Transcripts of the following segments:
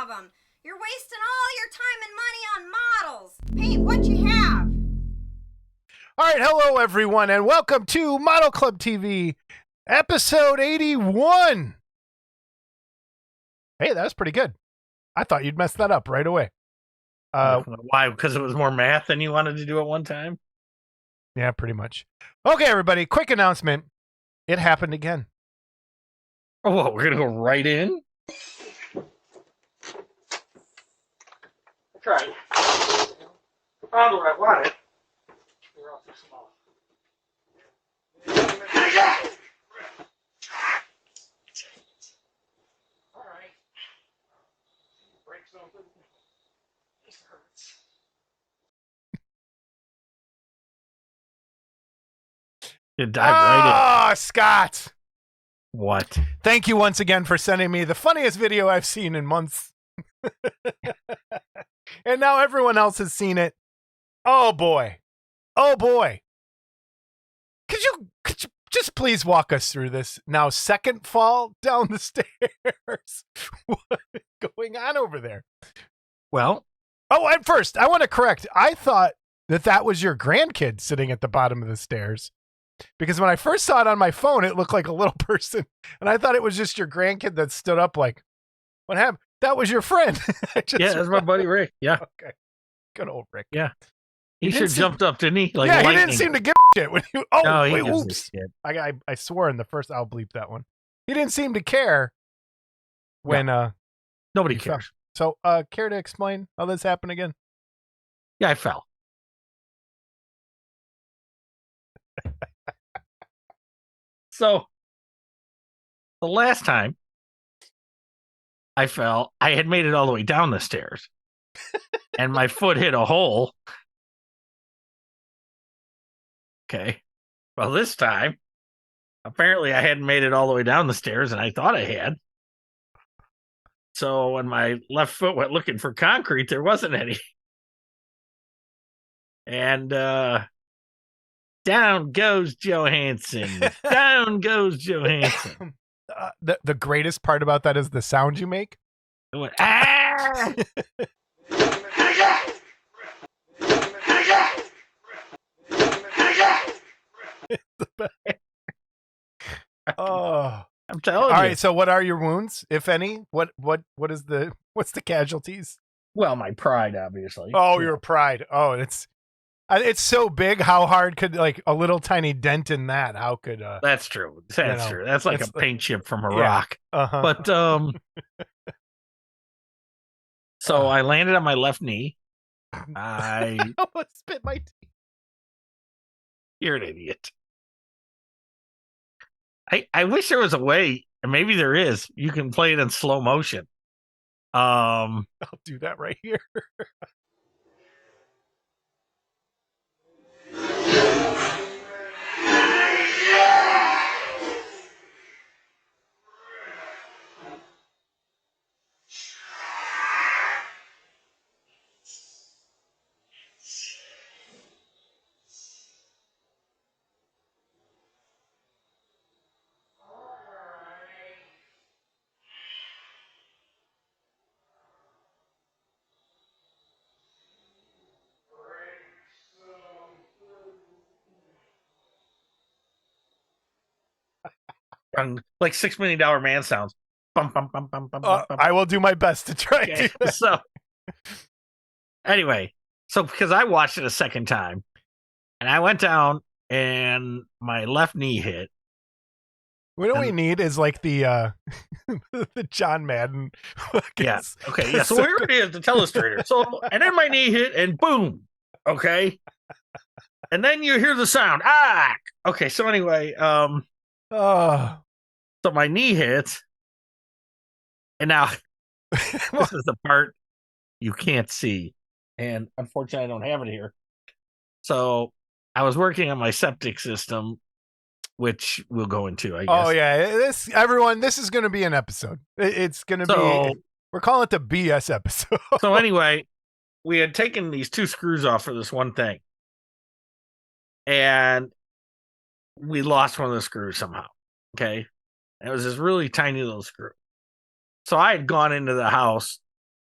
of them. You're wasting all your time and money on models. Paint what you have. All right, hello everyone, and welcome to Model Club TV, episode 81. Hey, that was pretty good. I thought you'd mess that up right away. Why? Because it was more math than you wanted to do at one time? Yeah, pretty much. Okay, everybody, quick announcement. It happened again. Oh, what? We're going to go right in? Try it. Found what I wanted. They're all too small. All right. Break something. This hurts. It dive right Oh, Scott. in. What? Thank you once again for sending me the funniest video I've seen in months. And now everyone else has seen it. Oh, boy. Oh, boy. Could you just please walk us through this? Now, second fall down the stairs. What is going on over there? Well, Oh, and first, I want to correct. I thought that was your grandkid sitting at the bottom of the stairs. Because when I first saw it on my phone, it looked like a little person. And I thought it was just your grandkid that stood up like, what happened? That was your friend. yeah, that's my buddy Rick. Yeah. Okay. Good old Rick. Yeah. He He should didn't have jumped up, didn't he? Like yeah, he lightning. didn't seem to give a shit when you. Oh, No, he wait, gives a oops. shit. I swore in the first. I'll bleep that one. He didn't seem to care when Nobody you fell. cares. So, care to explain how this happened again? Yeah, I fell. So, the last time I fell, I had made it all the way down the stairs. And my foot hit a hole. Okay. Well, this time, apparently I hadn't made it all the way down the stairs, and I thought I had. So when my left foot went looking for concrete, there wasn't any. And down goes Johansson. Down goes Johansson. The greatest part about that is the sound you make. It went, ah! Oh. I'm telling All you. right, so what are your wounds, if any? What's the casualties? Well, my pride, obviously. Oh, your pride. Oh, it's so big. How hard could like a little tiny dent in that? How could That's true. That's true. That's like it's a paint chip from a yeah. rock. uh-huh. But so I landed on my left knee. I almost spit my teeth. You're an idiot. I wish there was a way, and maybe there is, you can play it in slow motion. I'll do that right here. Like $6 Million Man sounds. Bum, bum, bum, bum, bum, bum, bum. I will do my best to try to Okay, do that. so anyway, because I watched it a second time, and I went down, and my left knee hit. What we need is like the the John Madden. Yeah. Okay. Yeah. So here it is, the telestrator. So, and then my knee hit, and boom. Okay. And then you hear the sound. Ah. Okay. So anyway, Oh. so my knee hits, and now this is the part you can't see, and unfortunately, I don't have it here. So I was working on my septic system, which we'll go into, I guess. Oh yeah, this is going to be an episode. It's going to be. We're calling it the BS episode. So anyway, we had taken these two screws off for this one thing, and we lost one of the screws somehow. Okay, and it was this really tiny little screw. So I had gone into the house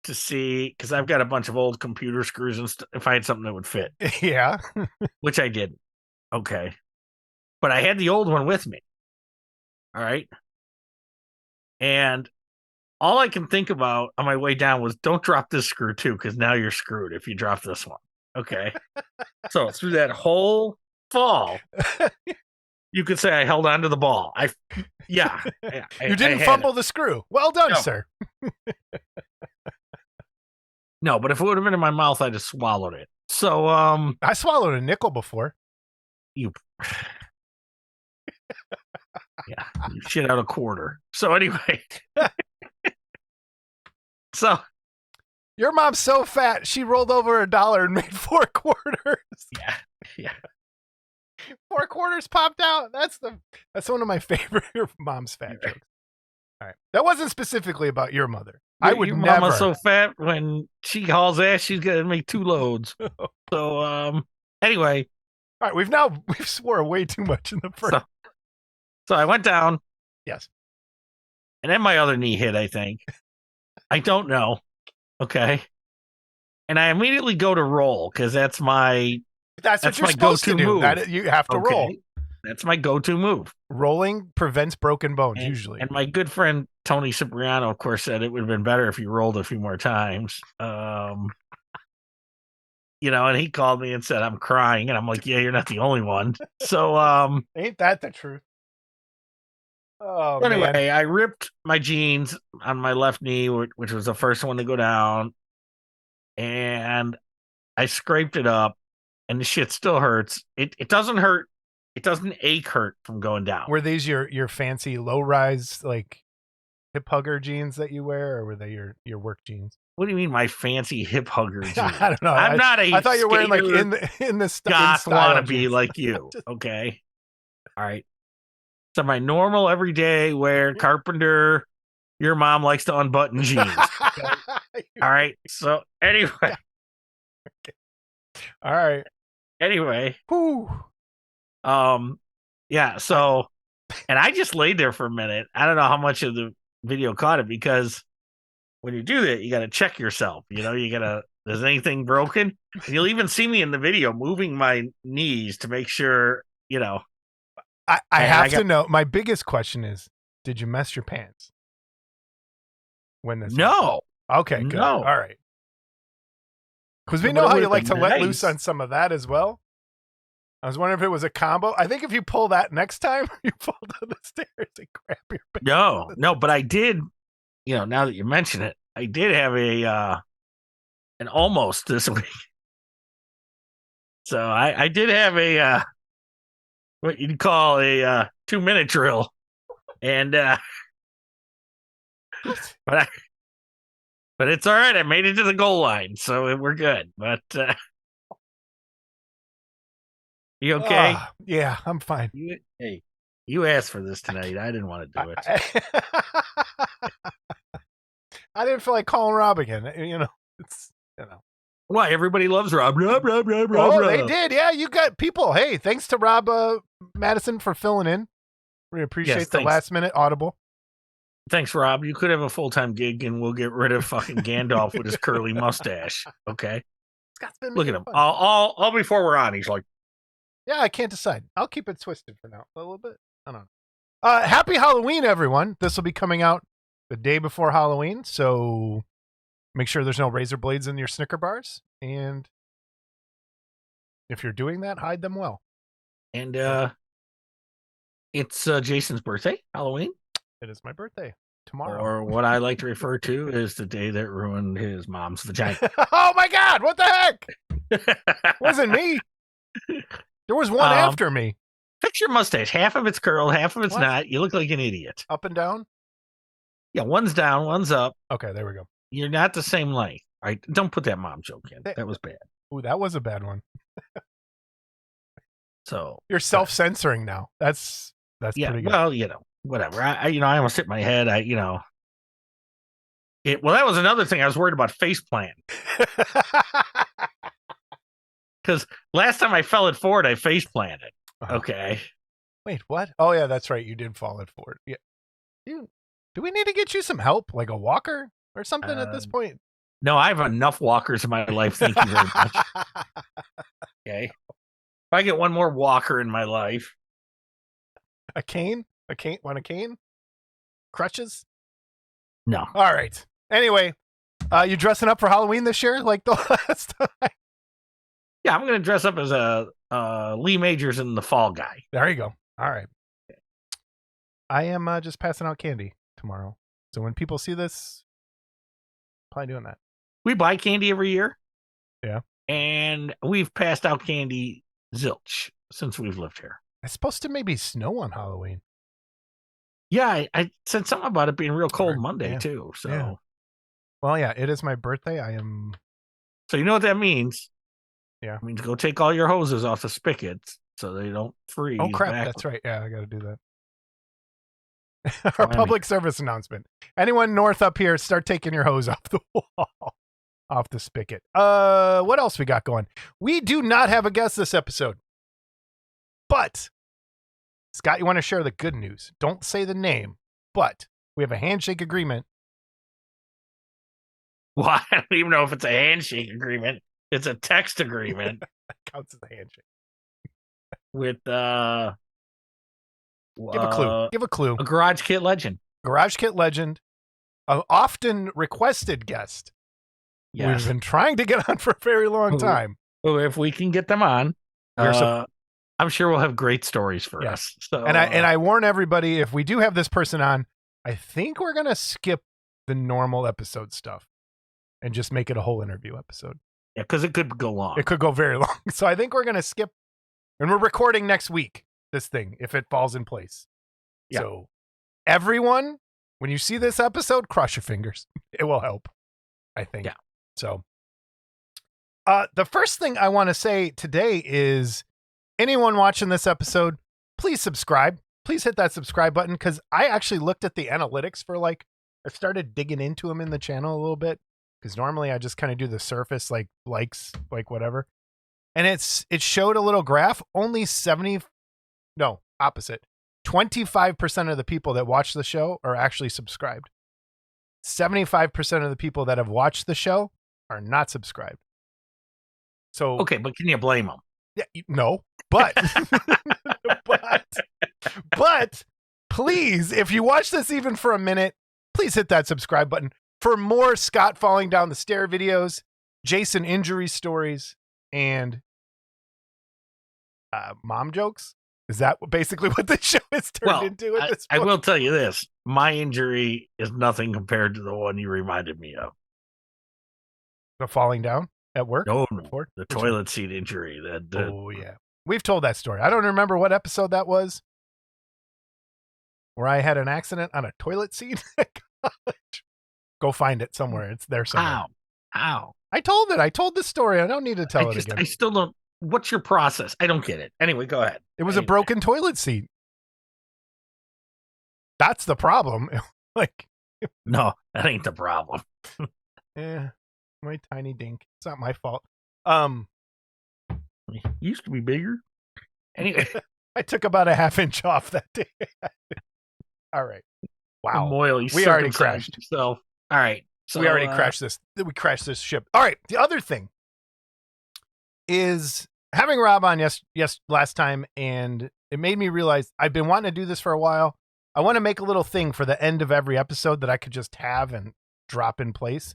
to see, because I've got a bunch of old computer screws and if I had something that would fit, Yeah. which I didn't. Okay. But I had the old one with me. All right. And all I can think about on my way down was don't drop this screw too, because now you're screwed if you drop this one. Okay. So through that whole fall, you could say I held on to the ball. You didn't fumble the screw. Well done, sir. No, but if it would have been in my mouth, I'd have swallowed it. So I swallowed a nickel before. You shit out a quarter. So anyway. So your mom's so fat she rolled over $1 and made 4 quarters. Yeah. 4 quarters popped out. That's one of my favorite mom's fat jokes. All right, that wasn't specifically about your mother. I would your never. Mama's so fat when she hauls ass, she's gonna make 2 loads. So anyway, all right, we've swore way too much in the first. So I went down. Yes, and then my other knee hit. I think. I don't know. Okay, and I immediately go to roll because that's what you're supposed to do. Move. You have to roll. That's my go-to move. Rolling prevents broken bones, usually. And my good friend Tony Cipriano, of course, said it would have been better if you rolled a few more times. And he called me and said, I'm crying. And I'm like, yeah, you're not the only one. So ain't that the truth? Oh, anyway, man. I ripped my jeans on my left knee, which was the first one to go down. And I scraped it up. And the shit still hurts. It doesn't hurt. It doesn't hurt from going down. Were these your fancy low-rise, like, hip hugger jeans that you wear, or were they your work jeans? What do you mean, my fancy hip hugger jeans? I don't know. I thought you were wearing, like, in the goth wannabe jeans. like you. Okay. All right. So my normal everyday wear carpenter, your mom likes to unbutton jeans. Okay? All right. So anyway. Okay. All right. Anyway. Whew. Yeah, so and I just laid there for a minute. I don't know how much of the video caught it, because when you do that, you gotta check yourself. Is anything broken? And you'll even see me in the video moving my knees to make sure, I have to know. My biggest question is, did you mess your pants? When this No. happened? Okay, good. No. All right. Because we know how you like to let loose on some of that as well. I was wondering if it was a combo. I think if you pull that next time, you fall down the stairs and grab your pants. No, but I did, now that you mention it, I did have an almost this week. So I did have a what you'd call a 2-minute drill. And but it's all right. I made it to the goal line, so we're good. But you okay? Yeah, I'm fine. You asked for this tonight. I didn't want to do it. I didn't feel like calling Rob again. Why? Everybody loves Rob. Rob. They did. Yeah, you got people. Hey, thanks to Rob Madison for filling in. We appreciate the last minute audible. Thanks, Rob. You could have a full-time gig, and we'll get rid of fucking Gandalf with his curly mustache. Okay. Look at him. All before we're on, he's like, yeah, I can't decide. I'll keep it twisted for now. A little bit. I don't know. Happy Halloween, everyone. This will be coming out the day before Halloween, so make sure there's no razor blades in your Snicker bars. And if you're doing that, hide them well. And it's Jason's birthday, Halloween. It is my birthday tomorrow. Or what I like to refer to as the day that ruined his mom's vagina. Oh, my God. What the heck? Wasn't me. There was one after me. Fix your mustache. Half of it's curled, half of it's not. You look like an idiot. Up and down? Yeah, one's down, one's up. Okay, there we go. You're not the same length. All right, don't put that mom joke in. That was bad. Ooh, that was a bad one. So you're self-censoring now. That's pretty good. Well, whatever. I almost hit my head. Well, that was another thing. I was worried about face plant. Because last time I fell it forward, I face planted. Uh-huh. Okay. Wait, what? Oh, yeah, that's right. You did fall it forward. Yeah. Do we need to get you some help, like a walker or something at this point? No, I have enough walkers in my life. Thank you very much. Okay. If I get one more walker in my life. A cane? A cane? Want a cane? Crutches? No. All right. Anyway, you dressing up for Halloween this year like the last time? Yeah, I'm going to dress up as a Lee Majors in the Fall Guy. There you go. All right. I am just passing out candy tomorrow. So when people see this, probably doing that. We buy candy every year. Yeah. And we've passed out candy zilch since we've lived here. It's supposed to maybe snow on Halloween. Yeah, I said something about it being real cold Right. Monday Yeah. too. So, Yeah. Well, yeah, it is my birthday. I am. so you know what that means? Yeah. It means go take all your hoses off the spigots so they don't freeze. Oh crap! back. That's right. Yeah, I got to do that. I Our mean- public service announcement. Anyone north up here, start taking your hose off the wall, off the spigot. What else we got going? We do not have a guest this episode, but Scott, you want to share the good news? Don't say the name, but we have a handshake agreement. Well, I don't even know if it's a handshake agreement. It's a text agreement That counts as a handshake. with Give a clue. Give a clue. a Garage Kit legend. Garage Kit legend, an often requested guest. Yes. We've been trying to get on for a very long time. Well, if we can get them on, We're sup- I'm sure we'll have great stories for Yes. us. So, And I warn everybody, if we do have this person on, I think we're gonna skip the normal episode stuff and just make it a whole interview episode. yeah, because it could go long. It could go very long. So I think we're gonna skip, and we're recording next week, this thing, if it falls in place. Yeah. So everyone, when you see this episode, cross your fingers. It will help, I think. Yeah. So the first thing I want to say today is anyone watching this episode, please subscribe. Please hit that subscribe button, because I actually looked at the analytics for I started digging into them in the channel a little bit, because normally I just kind of do the surface, like likes, like whatever. And it showed a little graph. Only 25% of the people that watch the show are actually subscribed. 75% of the people that have watched the show are not subscribed. So Okay, but can you blame them? yeah, no, but but please, if you watch this even for a minute, please hit that subscribe button for more Scott falling down the stair videos, Jason injury stories, and mom jokes. Is that basically what the show is turned into at this I point? will tell you this. My injury is nothing compared to the one you reminded me of. The falling down at work? No, Before? the Which one? toilet seat injury. Oh, yeah. We've told that story. I don't remember what episode that was, where I had an accident on a toilet seat at college. Go find it somewhere. It's there somewhere. How? I told it. I told the story. I don't need to tell I it again. I still don't. What's your process? I don't get it. Anyway, go ahead. It was a Anyway. broken toilet seat. That's the problem. No, that ain't the problem. My tiny dink. It's not my fault. It used to be bigger. Anyway, I took about a half inch off that day. All right. Wow. Moyle, you We already circumcised crashed. yourself. All right. So we already crashed this. We crashed this ship. All right. The other thing is having Rob on last time, and it made me realize I've been wanting to do this for a while. I want to make a little thing for the end of every episode that I could just have and drop in place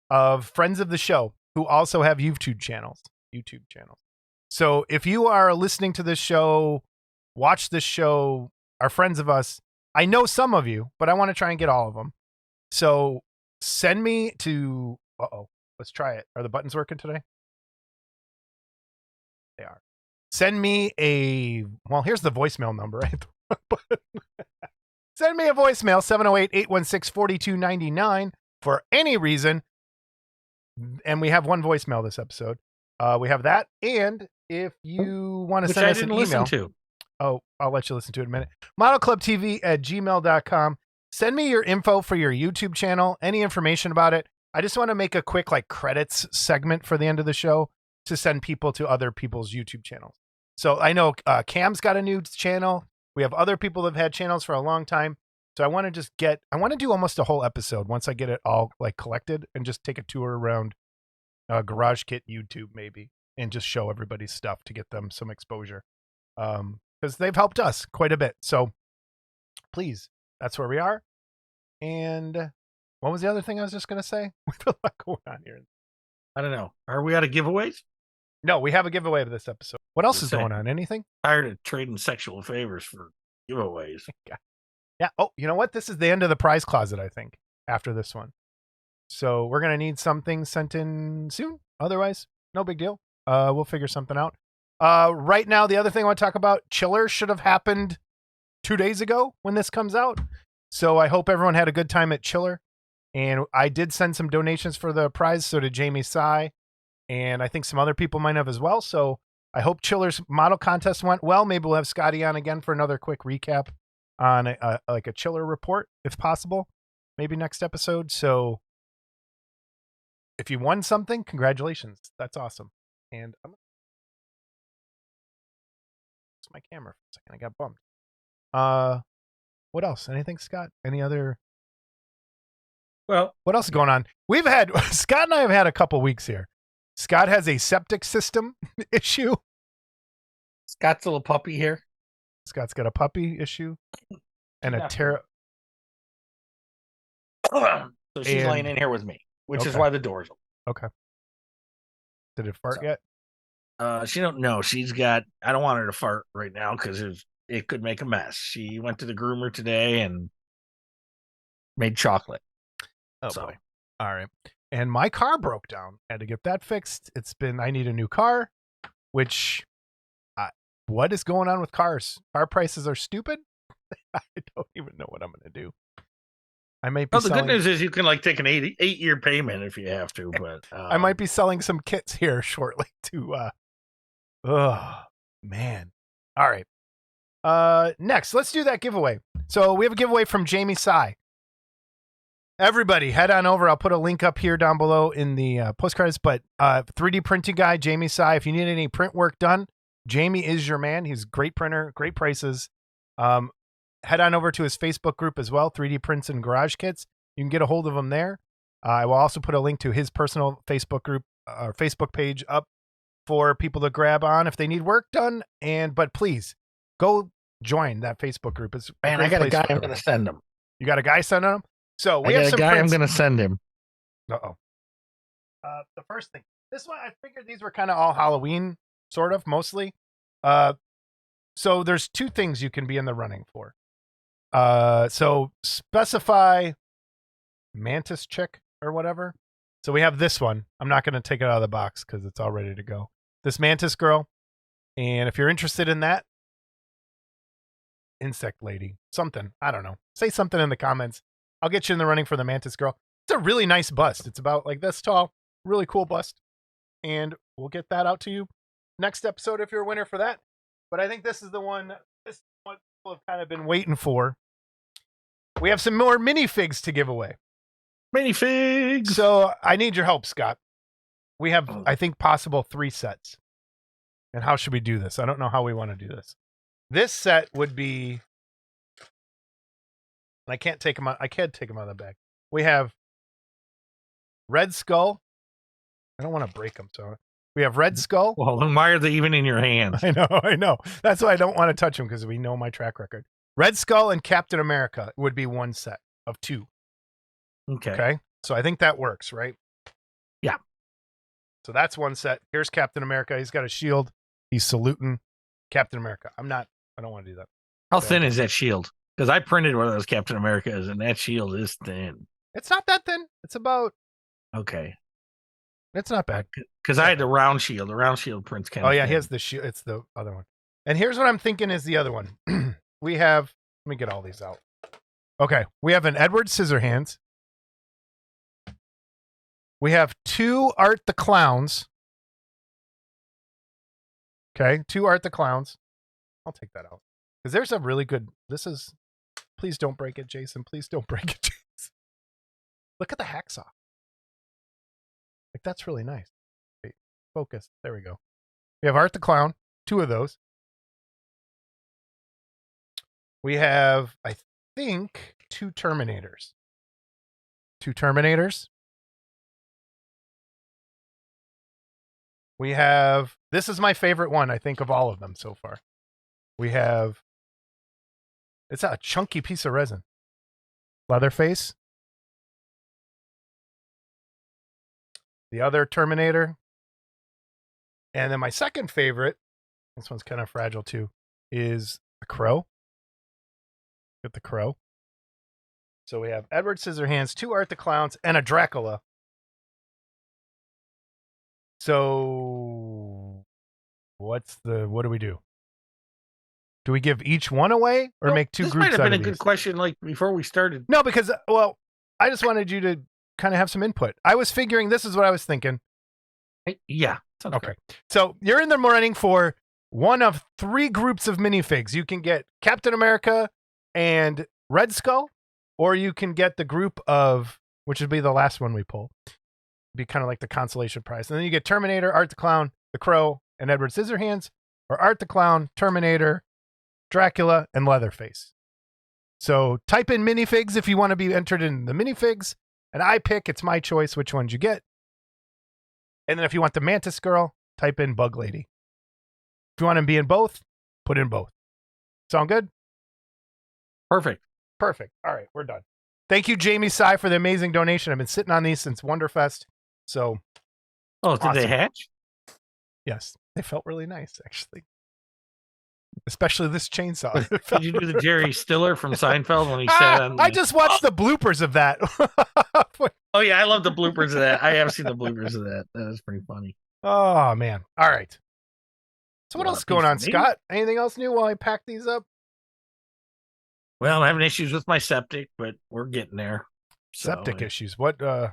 of friends of the show who also have YouTube channels. So if you are listening to this show, watch this show, are friends of us, I know some of you, but I want to try and get all of them. So send me to, let's try it. Are the buttons working today? They are. Send me here's the voicemail number. Send me a voicemail, 708-816-4299 for any reason. And we have one voicemail this episode. We have that. And if you want to which send I us an didn't email. listen to. Oh, I'll let you listen to it in a minute. modelclubtv@gmail.com. Send me your info for your YouTube channel, any information about it. I just want to make a quick credits segment for the end of the show to send people to other people's YouTube channels. So I know Cam's got a new channel. We have other people that have had channels for a long time. So I want to do almost a whole episode once I get it all like collected and just take a tour around Garage Kit YouTube maybe and just show everybody's stuff to get them some exposure. Because they've helped us quite a bit. So please, that's where we are. And what was the other thing I was just going to say? We have a lot going on here. I don't know. Are we out of giveaways? No, we have a giveaway of this episode. What else is going on? Anything? Tired of trading sexual favors for giveaways. Yeah. Oh, you know what? This is the end of the prize closet, I think, after this one. So we're going to need something sent in soon. Otherwise, no big deal. We'll figure something out. Right now, the other thing I want to talk about, Chiller should have happened 2 days ago when this comes out. So I hope everyone had a good time at Chiller. And I did send some donations for the prize. So did Jamie Sy. And I think some other people might have as well. So I hope Chiller's model contest went well. Maybe we'll have Scotty on again for another quick recap on like a Chiller report, if possible. Maybe next episode. So if you won something, congratulations. That's awesome. And it's my camera for a second. I got bumped. What else? Anything, Scott? Any other? Well, what else is going on? We've had Scott and I have had a couple weeks here. Scott has a septic system issue. Scott's a little puppy here. Scott's got a puppy issue and a terror. So she's laying in here with me, which is why the door's open. Okay. Did it fart yet? She don't know. She's got. I don't want her to fart right now because it could make a mess. She went to the groomer today and made chocolate. Oh boy! All right. And my car broke down. Had to get that fixed. I need a new car. Which, what is going on with cars? Car prices are stupid. I don't even know what I'm going to do. I might be. The good news is you can like take an 8-year payment if you have to. But I might be selling some kits here shortly to. Oh man! All right. Next, let's do that giveaway. So we have a giveaway from Jamie Sy. Everybody, head on over. I'll put a link up here down below in the postcards. But 3D printing guy, Jamie Sy. If you need any print work done, Jamie is your man. He's a great printer, great prices. Head on over to his Facebook group as well, 3D Prints and Garage Kits. You can get a hold of him there. I will also put a link to his personal Facebook group or Facebook page up for people to grab on if they need work done. But please go join that Facebook group. It's I got a guy I'm going to send him. You got a guy sending him? So we have some a guy prints. I'm going to send him. Uh-oh. The first thing. This one, I figured these were kind of all Halloween, sort of, mostly. So there's two things you can be in the running for. So specify Mantis Chick or whatever. So we have this one. I'm not going to take it out of the box because it's all ready to go. This Mantis girl. And if you're interested in that, Insect Lady, something. I don't know. Say something in the comments. I'll get you in the running for the Mantis girl. It's a really nice bust. It's about like this tall. Really cool bust. And we'll get that out to you next episode if you're a winner for that. But I think this is the one people have kind of been waiting for. We have some more minifigs to give away. Minifigs! So I need your help, Scott. We have, I think, possible 3 sets. And how should we do this? I don't know how we want to do this. This set would be... I can't take them out. I can't take them out of the bag. We have Red Skull. I don't want to break them, so we have Red Skull. Well, then why are they even in your hands? I know. That's why I don't want to touch them because we know my track record. Red Skull and Captain America would be one set of 2. Okay. So I think that works, right? Yeah. So that's one set. Here's Captain America. He's got a shield. He's saluting Captain America. I don't want to do that. How thin is that shield? Because I printed one of those Captain Americas, and that shield is thin. It's not that thin. It's about... Okay. It's not bad. Because I had the round shield. The round shield prints kind of... Oh, yeah, he has the shield. It's the other one. And here's what I'm thinking is the other one. We have... Let me get all these out. Okay. We have an Edward Scissorhands. We have 2 Art the Clowns. Okay. 2 Art the Clowns. I'll take that out. Because there's a really good... This is... Please don't break it, Jason. Please don't break it, Jason. Look at the hacksaw. Like, that's really nice. Wait, focus. There we go. We have Art the Clown. 2 of those. We have, I think, 2 Terminators. 2 Terminators. We have, this is my favorite one, I think, of all of them so far. We have, it's a chunky piece of resin. Leatherface. The other Terminator. And then my second favorite, this one's kind of fragile too, is the Crow. Get the Crow. So we have Edward Scissorhands, 2 Art the Clowns, and a Dracula. So what do we do? Do we give each one away or make 2 this groups might have out been a of good these? question, like before we started. No, because, well, I just wanted you to kind of have some input. I was figuring, this is what I was thinking. Yeah. Sounds Okay. good. So you're in the running for one of 3 groups of minifigs. You can get Captain America and Red Skull, or you can get the group of, which would be the last one we pull. Be kind of like the consolation prize. And then you get Terminator, Art the Clown, the Crow, and Edward Scissorhands, or Art the Clown, Terminator, Dracula, and Leatherface. So type in minifigs if you want to be entered in the minifigs, and I pick, it's my choice which ones you get. And then if you want the Mantis Girl, type in Bug Lady. If you want to be in both, put in both. Sound good? Perfect. Perfect. All right, we're done. Thank you, Jamie Sy, for the amazing donation. I've been sitting on these since Wonderfest. So, Oh, did Awesome. they hatch? yes, they felt really nice, actually. Especially this chainsaw. Did you do the Jerry Stiller from Seinfeld when he sat on? I just watched the bloopers of that. Oh yeah, I love the bloopers of that. I have seen the bloopers of that. That is pretty funny. Oh, man. All right. So what Well, else is going piece on, of meat. Scott? Anything else new while I pack these up? Well, I'm having issues with my septic, but we're getting there. Septic So, issues. What? I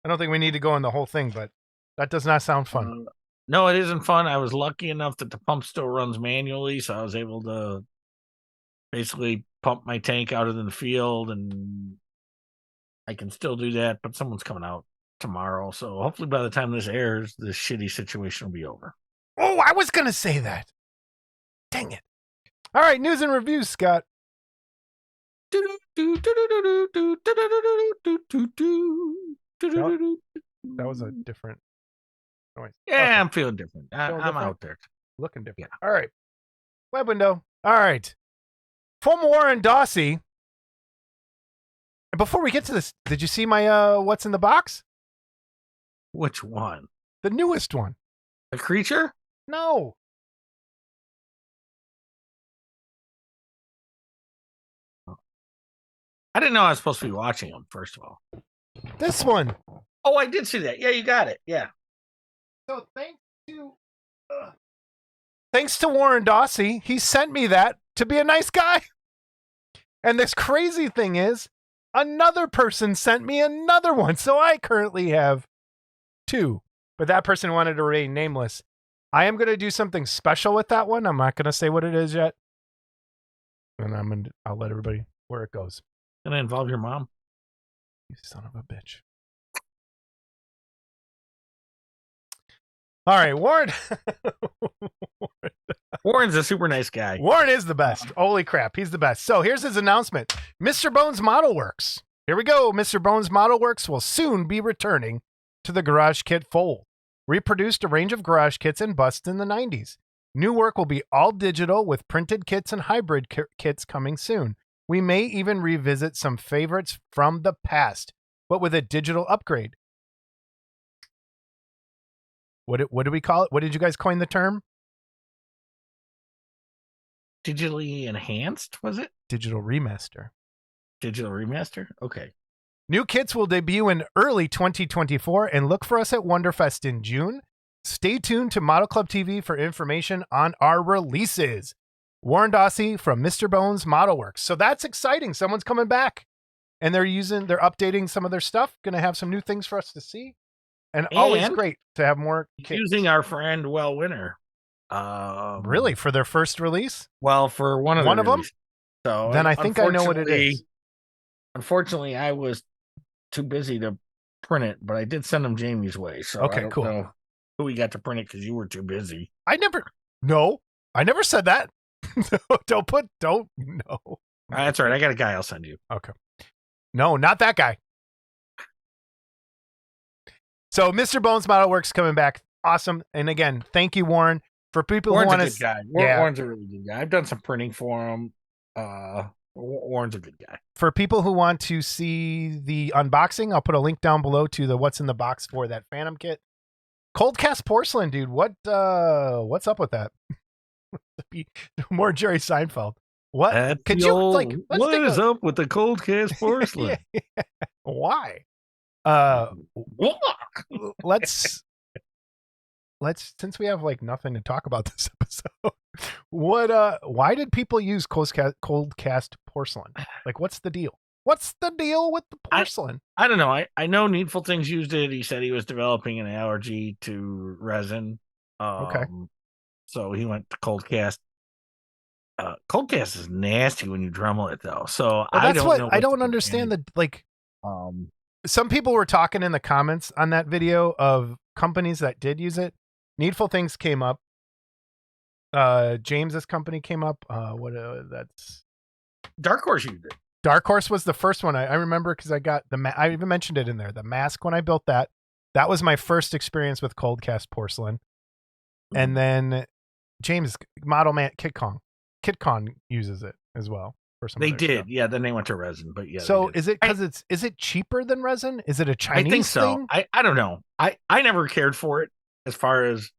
don't think we need to go in the whole thing, but that does not sound fun. No, it isn't fun. I was lucky enough that the pump still runs manually, so I was able to basically pump my tank out in the field, and I can still do that. But someone's coming out tomorrow, so hopefully by the time this airs, this shitty situation will be over. Oh, I was going to say that. Dang it. All right, news and reviews, Scott. That was a different noise. Yeah, Okay. I'm feeling different. Feeling I'm different? out there. Looking different. Yeah. All right. Web window. All right. From Warren Dawsey. And before we get to this, did you see my what's in the box? Which one? The newest one. A creature? No. I didn't know I was supposed to be watching them, first of all. This one. Oh, I did see that. Yeah, you got it. Yeah. So thanks to Warren Dawsey, he sent me that to be a nice guy. And this crazy thing is, another person sent me another one. So I currently have 2, but that person wanted to remain nameless. I am going to do something special with that one. I'm not going to say what it is yet. And I'll let everybody where it goes. Gonna involve your mom? You son of a bitch. All right, Warren. Warren's a super nice guy. Warren is the best. Holy crap, he's the best. So here's his announcement. Mr. Bones Model Works. Here we go. Mr. Bones Model Works will soon be returning to the Garage Kit fold. Reproduced a range of garage kits and busts in the 90s. New work will be all digital with printed kits and hybrid kits coming soon. We may even revisit some favorites from the past, but with a digital upgrade. What do we call it? What did you guys coin the term? Digitally enhanced, was it? Digital remaster. Digital remaster? Okay. New kits will debut in early 2024 and look for us at Wonderfest in June. Stay tuned to Model Club TV for information on our releases. Warren Dawsey from Mr. Bones Model Works. So that's exciting. Someone's coming back and they're updating some of their stuff. Going to have some new things for us to see. And always great to have more kits. Using our friend Well Winner. Really? For their first release? Well, for one of them. So then I think I know what it is. Unfortunately, I was too busy to print it, but I did send them Jamie's way. So okay, I don't cool. know who we got to print it because you were too busy. I never said that. Don't. That's all right. I got a guy I'll send you. Okay. No, not that guy. So Mr. Bones Model Works coming back. Awesome. And again, thank you, Warren. For people Warren's who a want good to, guy. Warren's a really good guy. I've done some printing for him. Warren's a good guy. for people who want to see the unboxing, I'll put a link down below to the what's in the box for that Phantom kit. Cold cast porcelain, dude. What's up with that? More Jerry Seinfeld. What That's could the you old- like? Let's What take is a- up with the cold cast porcelain? Why? Let's since we have like nothing to talk about this episode, why did people use cold cast porcelain? Like, what's the deal? What's the deal with the porcelain? I don't know. I know Needful Things used it. He said he was developing an allergy to resin. Okay. So he went to cold cast. Cold cast is nasty when you Dremel it, though. So Well, I that's don't what know. I don't understand. Some people were talking in the comments on that video of companies that did use it. Needful Things came up. James's company came up. That's Dark Horse used it. Dark Horse was the first one. I remember because I got I even mentioned it in there. The mask when I built that. That was my first experience with cold cast porcelain. And then James Model Man KitCon uses it as well for some. They of their did, stuff. yeah. Then they went to resin, but yeah. So they did. is it because is it cheaper than resin? Is it a Chinese I think so. thing? I don't know. I never cared for it as far as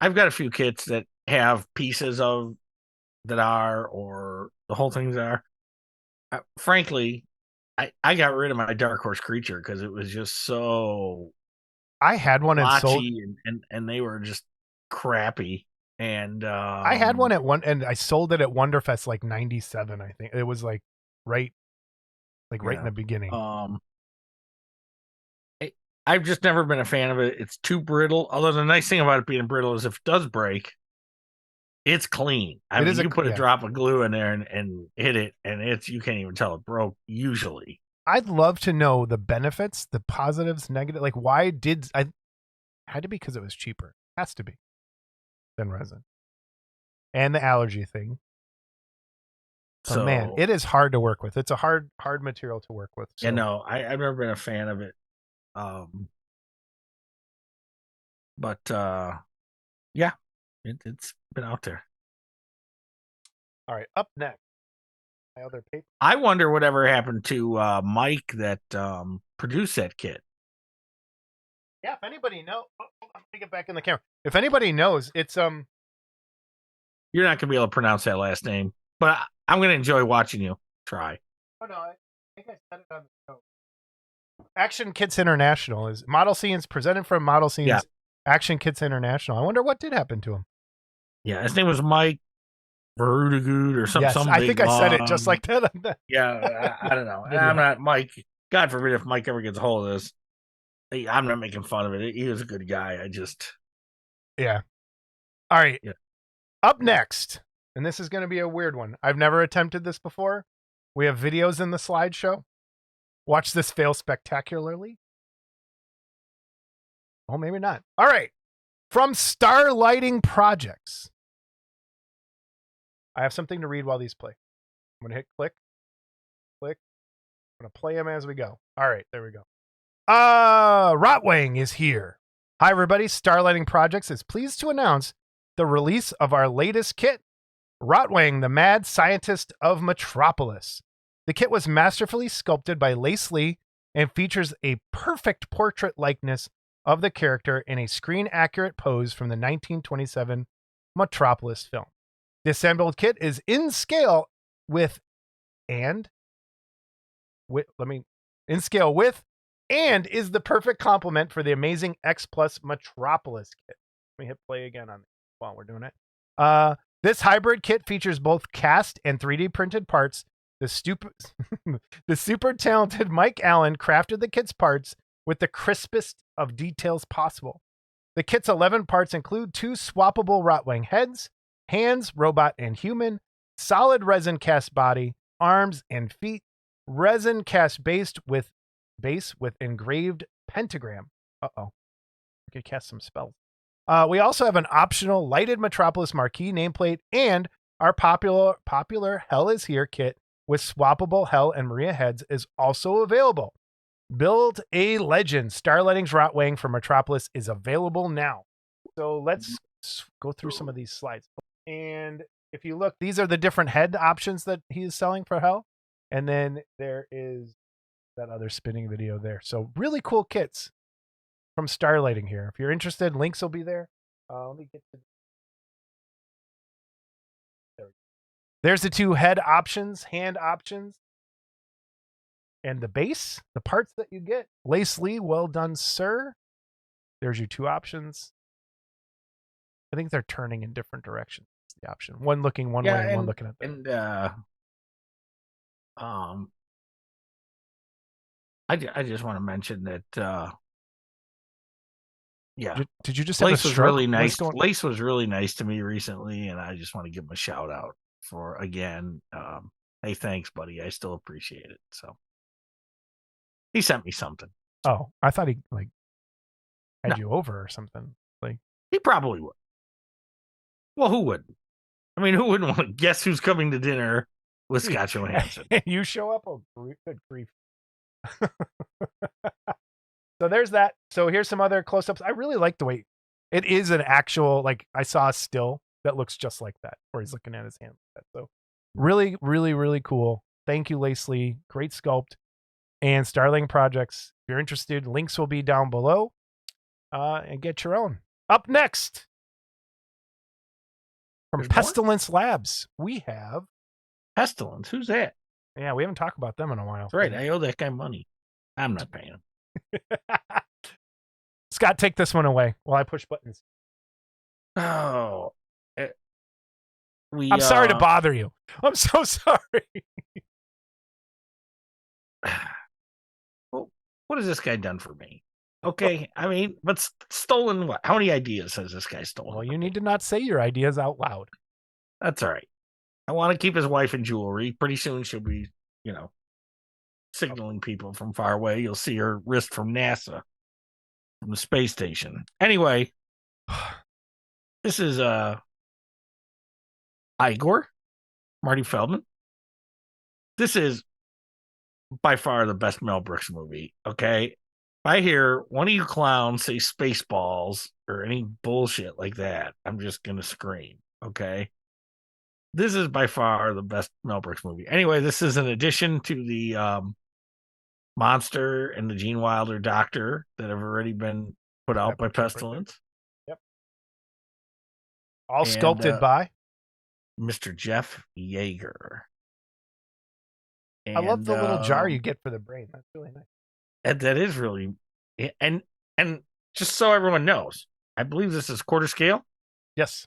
I've got a few kits that have pieces of that are or the whole things are. Frankly, I got rid of my Dark Horse Creature because it was just so I had one and sold. blotchy and they were just crappy. And I had one at one, and I sold it at Wonderfest like '97. I think it was like right in the beginning. I've just never been a fan of it. It's too brittle. Although the nice thing about it being brittle is if it does break, it's clean. I mean, you put a drop of glue in there and hit it, and you can't even tell it broke usually. I'd love to know the benefits, the positives, negative. Like, why did I? Had to be because it was cheaper. Has to be than resin, and the allergy thing. So man, it is hard to work with. It's a hard material to work with. So. Yeah, no, I've never been a fan of it. But yeah, it's been out there. All right, up next, my other paper. I wonder whatever happened to Mike that produced that kit. Yeah, if anybody knows, let me get back in the camera. If anybody knows, it's You're not gonna be able to pronounce that last name, but I'm gonna enjoy watching you try. Oh no, I think I said it on the show. Action Kits International is Model Scenes presented from Model Scenes. Yeah. Action Kits International. I wonder what did happen to him. Yeah, his name was Mike Verudagood or something. Yes, I think I said it just like that. Yeah, I don't know. I'm not Mike. God forbid if Mike ever gets a hold of this. I'm not making fun of it. He was a good guy. Yeah. All right. Yeah. Up next, and this is going to be a weird one. I've never attempted this before. We have videos in the slideshow. Watch this fail spectacularly. Oh, maybe not. All right. From Star Lighting Projects. I have something to read while these play. I'm going to hit click. Click. I'm going to play them as we go. All right. There we go. Rotwang is here. Hi, everybody. Star Lighting Projects is pleased to announce the release of our latest kit, Rotwang, the Mad Scientist of Metropolis. The kit was masterfully sculpted by Lace Lee and features a perfect portrait likeness of the character in a screen-accurate pose from the 1927 Metropolis film. The assembled kit is in scale with and is the perfect complement for the amazing X Plus Metropolis kit. Let me hit play again on while we're doing it. This hybrid kit features both cast and 3D printed parts. The super talented Mike Allen crafted the kit's parts with the crispest of details possible. The kit's 11 parts include 2 swappable Rotwang heads, hands, robot and human, solid resin cast body, arms and feet, resin cast base with engraved pentagram. Uh-oh. I could cast some spells. We also have an optional lighted Metropolis marquee nameplate and our popular Hell is Here kit with swappable Hell and Maria heads is also available. Build a Legend. Starlighting's Rotwang from Metropolis is available now. So let's go through some of these slides. And if you look, these are the different head options that he is selling for Hell. And then there is that other spinning video there. So really cool kits from Starlighting here. If you're interested, links will be there. Let me get to... There's the two head options, hand options. And the base, the parts that you get. Lace Lee, well done, sir. There's your two options. I think they're turning in different directions. The option. One looking one way and one looking at the other. I just want to mention that Did you just have Lace a was stroke? really nice. Lace was really nice to me recently, and I just want to give him a shout out for again. Hey, thanks, buddy. I still appreciate it. So he sent me something. Oh, I thought he had you over or something. Like he probably would. Well, who wouldn't? I mean, who wouldn't want to guess who's coming to dinner with Scott Johansson? You show up? Oh, good grief. So there's that. So here's some other close-ups. I really like the way it is an actual, like I saw a still that looks just like that, where he's looking at his hand. So really, really, really cool. Thank you, Lace Lee. Great sculpt. And Starling Projects. If you're interested, links will be down below. And get your own. Up next, from There's Pestilence Labs, we have Pestilence. Who's that? Yeah, we haven't talked about them in a while. That's right. I owe that guy money. I'm not paying him. Scott, take this one away while I push buttons. Oh, I'm sorry to bother you. I'm so sorry. Well, what has this guy done for me? Okay, I mean, but stolen what? How many ideas has this guy stolen? Well, you need to not say your ideas out loud. That's all right. I want to keep his wife in jewelry. Pretty soon she'll be, signaling people from far away. You'll see her wrist from NASA, from the space station. Anyway, this is Igor, Marty Feldman. This is by far the best Mel Brooks movie. Okay, if I hear one of you clowns say Spaceballs or any bullshit like that, I'm just gonna scream. Okay. This is by far the best Mel Brooks movie. Anyway, this is an addition to the Monster and the Gene Wilder Doctor that have already been put out by Pestilence. Yep. All sculpted by Mr. Jeff Yeager. I love the little jar you get for the brain. That's really nice. That is really, and just so everyone knows, I believe this is quarter scale. Yes.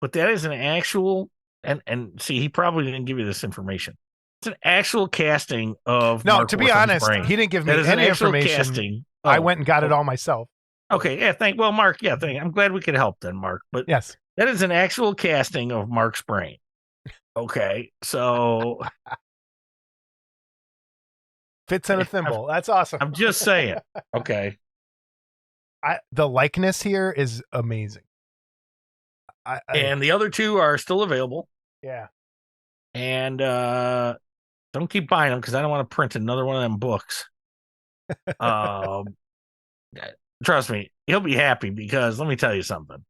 But that is an actual, and see, he probably didn't give you this information. It's an actual casting of. No, Mark to be Wortham's honest, brain. he didn't give me That is any an actual information. Casting. I went and got it all myself. Okay, yeah, Mark. Yeah, I'm glad we could help then, Mark. But yes, that is an actual casting of Mark's brain. Okay, so fits in a thimble. That's awesome. I'm just saying. Okay, the likeness here is amazing. And the other two are still available. Yeah. And don't keep buying them because I don't want to print another one of them books. Trust me, he'll be happy because let me tell you something.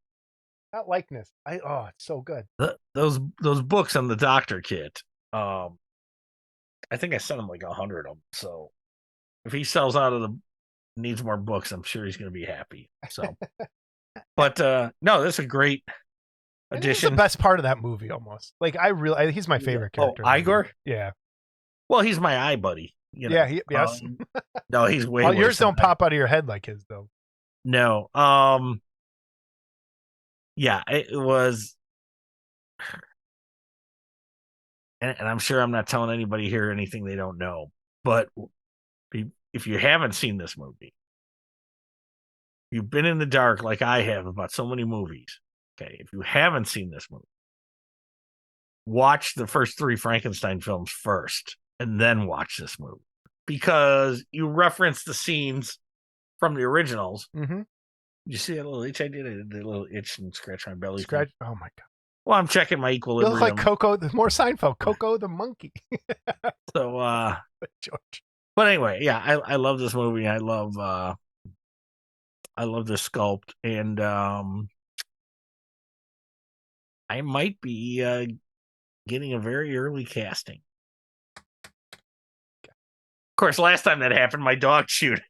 That likeness, it's so good. Those books on the Doctor kit. I think I sent him like 100 of them. So if he sells out of needs more books, I'm sure he's going to be happy. So, but no, that's a great addition. He's the best part of that movie, almost. Like he's my favorite character. Oh, Igor? Yeah. Well, he's my eye buddy. Yeah. Yes. No, he's way. Well, yours don't pop out of your head like his, though. No. Yeah, it was. And I'm sure I'm not telling anybody here anything they don't know. But if you haven't seen this movie, you've been in the dark like I have about so many movies. Okay, if you haven't seen this movie, watch the first 3 Frankenstein films first, and then watch this movie. Because you reference the scenes from the originals. Mm-hmm. You see that little itch I did? I did a little itch and scratch my belly. Oh, my God. Well, I'm checking my You equilibrium. look like Coco, more Seinfeld, Coco the monkey. So, George. but anyway, yeah, I love this movie. I love the sculpt, and I might be getting a very early casting. Of course, last time that happened, my dog shoot.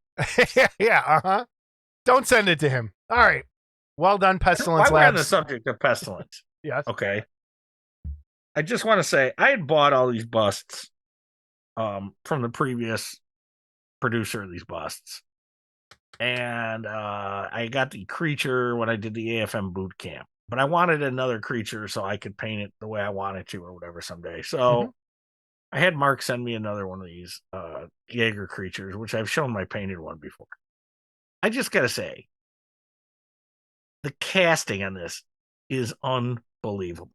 Yeah. Don't send it to him. All right. Well done, Pestilence While we're on the Labs. subject of Pestilence, Yes. okay, I just want to say I had bought all these busts from the previous producer of these busts, and I got the creature when I did the AFM boot camp, but I wanted another creature so I could paint it the way I wanted to or whatever someday. So I had Mark send me another one of these Jaeger creatures, which I've shown my painted one before. I just gotta say, the casting on this is unbelievable.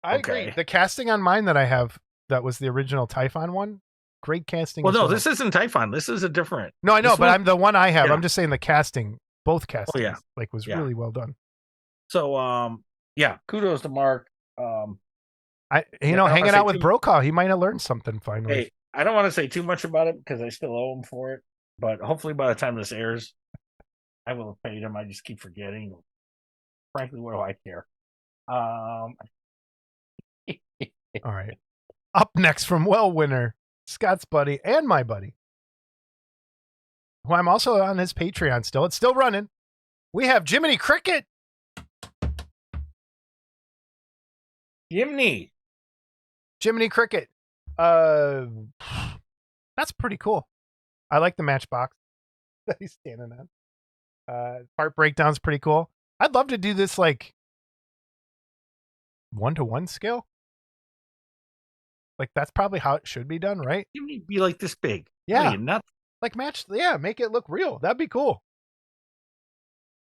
I agree. The casting on mine that I have, that was the original Typhon one. Great casting. Well, no, this isn't Typhon. This is a different. No, I know, but I'm the one I have. Yeah. I'm just saying the casting, both castings, was Yeah. really well done. So, yeah, kudos to Mark. Hanging out with Brokaw, he might have learned something finally. Hey, I don't want to say too much about it because I still owe him for it, but hopefully by the time this airs, I will have paid him. I just keep forgetting. Frankly, what do I care? All right. Up next from Well Winner, Scott's buddy and my buddy, who I'm also on his Patreon still. It's still running. We have Jiminy Cricket. Jiminy Cricket. That's pretty cool. I like the matchbox that he's standing on. Part breakdown's pretty cool. I'd love to do this like 1-to-1 scale. Like that's probably how it should be done, right? Jiminy be like this big. Yeah. Not like match. Yeah, make it look real. That'd be cool.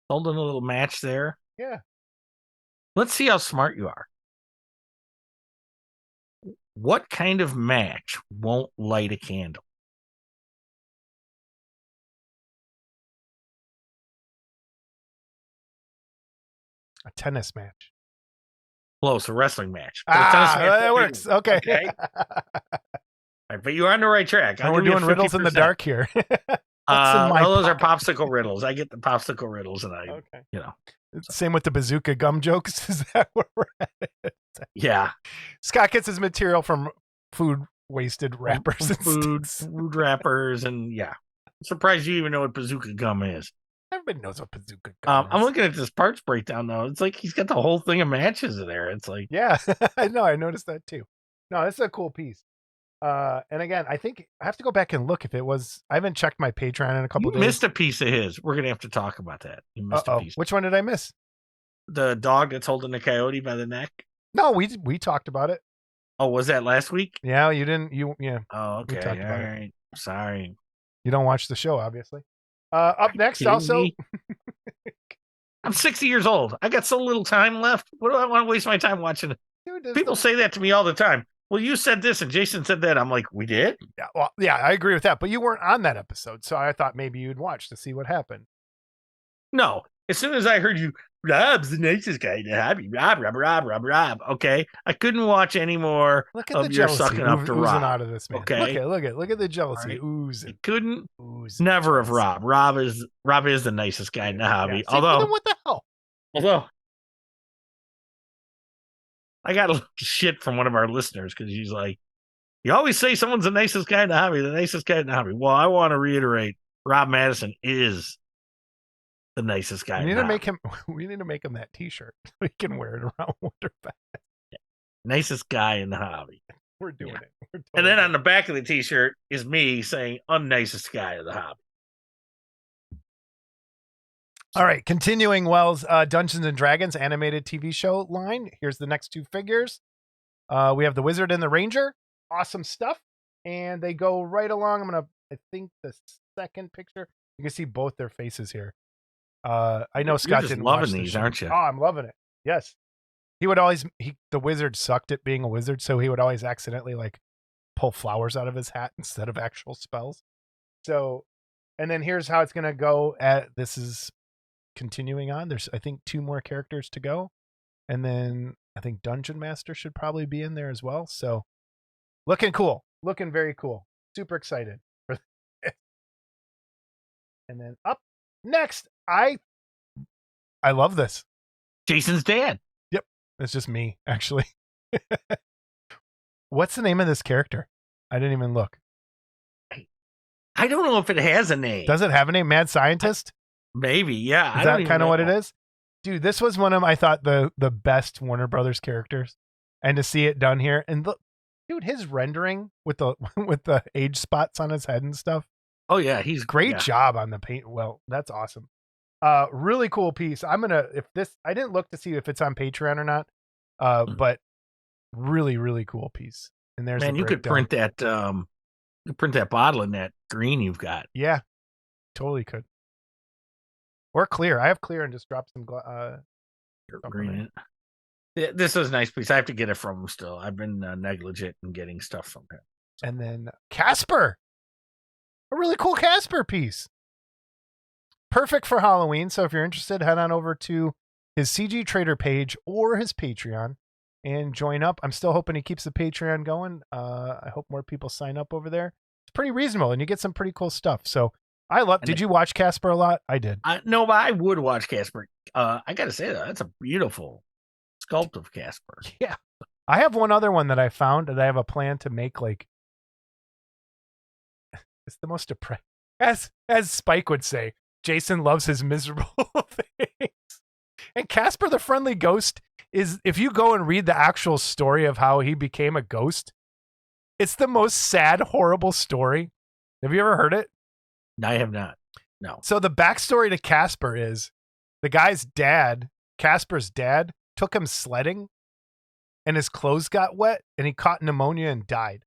Holding a little match there. Yeah. Let's see how smart you are. What kind of match won't light a candle? A tennis match. Close, a wrestling match. That works. Okay. But you're on the right track. We're doing riddles in the dark here. Those are popsicle riddles. I get the popsicle riddles, and Same with the bazooka gum jokes. Is that where we're at? Yeah. Scott gets his material from food wasted wrappers. Food wrappers, and yeah. I'm surprised you even know what bazooka gum is. Everybody knows what bazooka gum is. I'm looking at this parts breakdown, though. It's like he's got the whole thing of matches in there. It's like... Yeah, I know. I noticed that, too. No, this is a cool piece. And again, I think I have to go back and look if it was... I haven't checked my Patreon in a couple days. You missed a piece of his. We're going to have to talk about that. You missed a piece. Which one did I miss? The dog that's holding the coyote by the neck? No, we talked about it. Oh, was that last week? Yeah, you didn't. Yeah. Oh, okay. All right. Sorry. You don't watch the show, obviously. Up next, also... I'm 60 years old. I got so little time left. What do I want to waste my time watching? Dude, people say that to me all the time. Well, you said this and Jason said that. I'm like, we did? Yeah, well, yeah, I agree with that. But you weren't on that episode, so I thought maybe you'd watch to see what happened. No. As soon as I heard you, Rob's the nicest guy in the hobby. Rob. Okay. I couldn't watch any more of your sucking up to Rob. Out of this, man. Okay. Look at the jealousy right. oozing. I couldn't ooze never of Rob. Rob is the nicest guy in the hobby. Yeah. See, what the hell? Although I got a little shit from one of our listeners because he's like, you always say someone's the nicest guy in the hobby. Well, I want to reiterate, Rob Madison is the nicest guy. We need to make him that T-shirt. We can wear it around Wonderfest. Yeah. Nicest guy in the hobby. We're doing it. And then on the back of the T-shirt is me saying, unnicest guy of the hobby. All right, continuing Wells' Dungeons and Dragons animated TV show line. Here's the next two figures. We have the Wizard and the Ranger. Awesome stuff. And they go right along. I think the second picture, you can see both their faces here. I know Scott didn't loving watch these, aren't you? Oh, I'm loving it. Yes. The wizard sucked at being a wizard, so he would always accidentally like pull flowers out of his hat instead of actual spells. So, and then here's how it's going to go. This is continuing on. There's, I think, 2 more characters to go. And then I think Dungeon Master should probably be in there as well. So looking cool. Looking very cool. Super excited for this. And then up next, I love this. Jason's dad. Yep. It's just me, actually. What's the name of this character? I didn't even look. I don't know if it has a name. Does it have a name? Mad Scientist? Maybe, yeah. Is that kind of what it is? Dude, this was one of, I thought, the best Warner Brothers characters. And to see it done here. And look, dude, his rendering with the with the age spots on his head and stuff. Oh, yeah. He's Great job on the paint. Well, that's awesome. Really cool piece. I didn't look to see if it's on Patreon or not. But really, really cool piece. And there's you could print that bottle in that green you've got. Yeah, totally could. Or clear. I have clear and just drop some green. This is a nice piece. I have to get it from him still. I've been negligent in getting stuff from him. And then Casper. A really cool Casper piece. Perfect for Halloween. So if you're interested, head on over to his CG Trader page or his Patreon and join up. I'm still hoping he keeps the Patreon going. I hope more people sign up over there. It's pretty reasonable and you get some pretty cool stuff. So did you watch Casper a lot? I did. No, but I would watch Casper. I got to say that's a beautiful sculpt of Casper. Yeah. I have one other one that I found that I have a plan to make it's the most depressing. As Spike would say, Jason loves his miserable things. And Casper the Friendly Ghost is, if you go and read the actual story of how he became a ghost, it's the most sad, horrible story. Have you ever heard it? I have not. No. So the backstory to Casper is the guy's dad, Casper's dad, took him sledding and his clothes got wet and he caught pneumonia and died.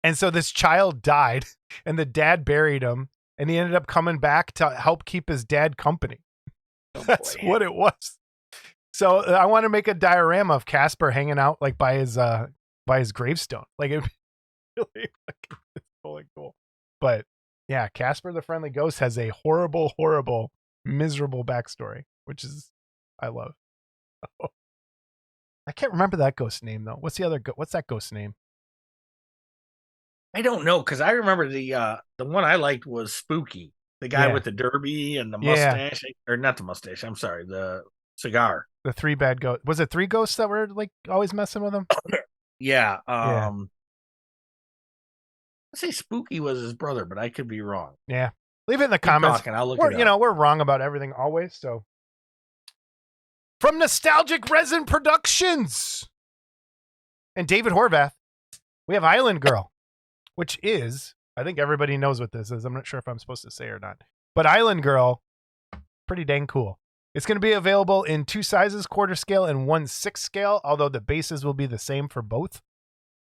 And so this child died and the dad buried him and he ended up coming back to help keep his dad company. That's what it was. So I want to make a diorama of Casper hanging out by his gravestone. It'd be really it's totally cool. But yeah, Casper the Friendly Ghost has a horrible, horrible, miserable backstory, which is I love. I can't remember that ghost name though. What's that ghost name? I don't know because I remember the one I liked was Spooky, the guy with the derby and the mustache, or not the mustache. I'm sorry, the cigar. The three bad ghosts. Was it three ghosts that were always messing with him? Yeah. I'd say Spooky was his brother, but I could be wrong. Yeah. Leave it in the comments. I'll look it up. We're wrong about everything always. So from Nostalgic Resin Productions and David Horvath, we have Island Girl, which is, I think everybody knows what this is. I'm not sure if I'm supposed to say or not, but Island Girl, pretty dang cool. It's going to be available in 2 sizes, quarter scale and 1/6 scale, although the bases will be the same for both.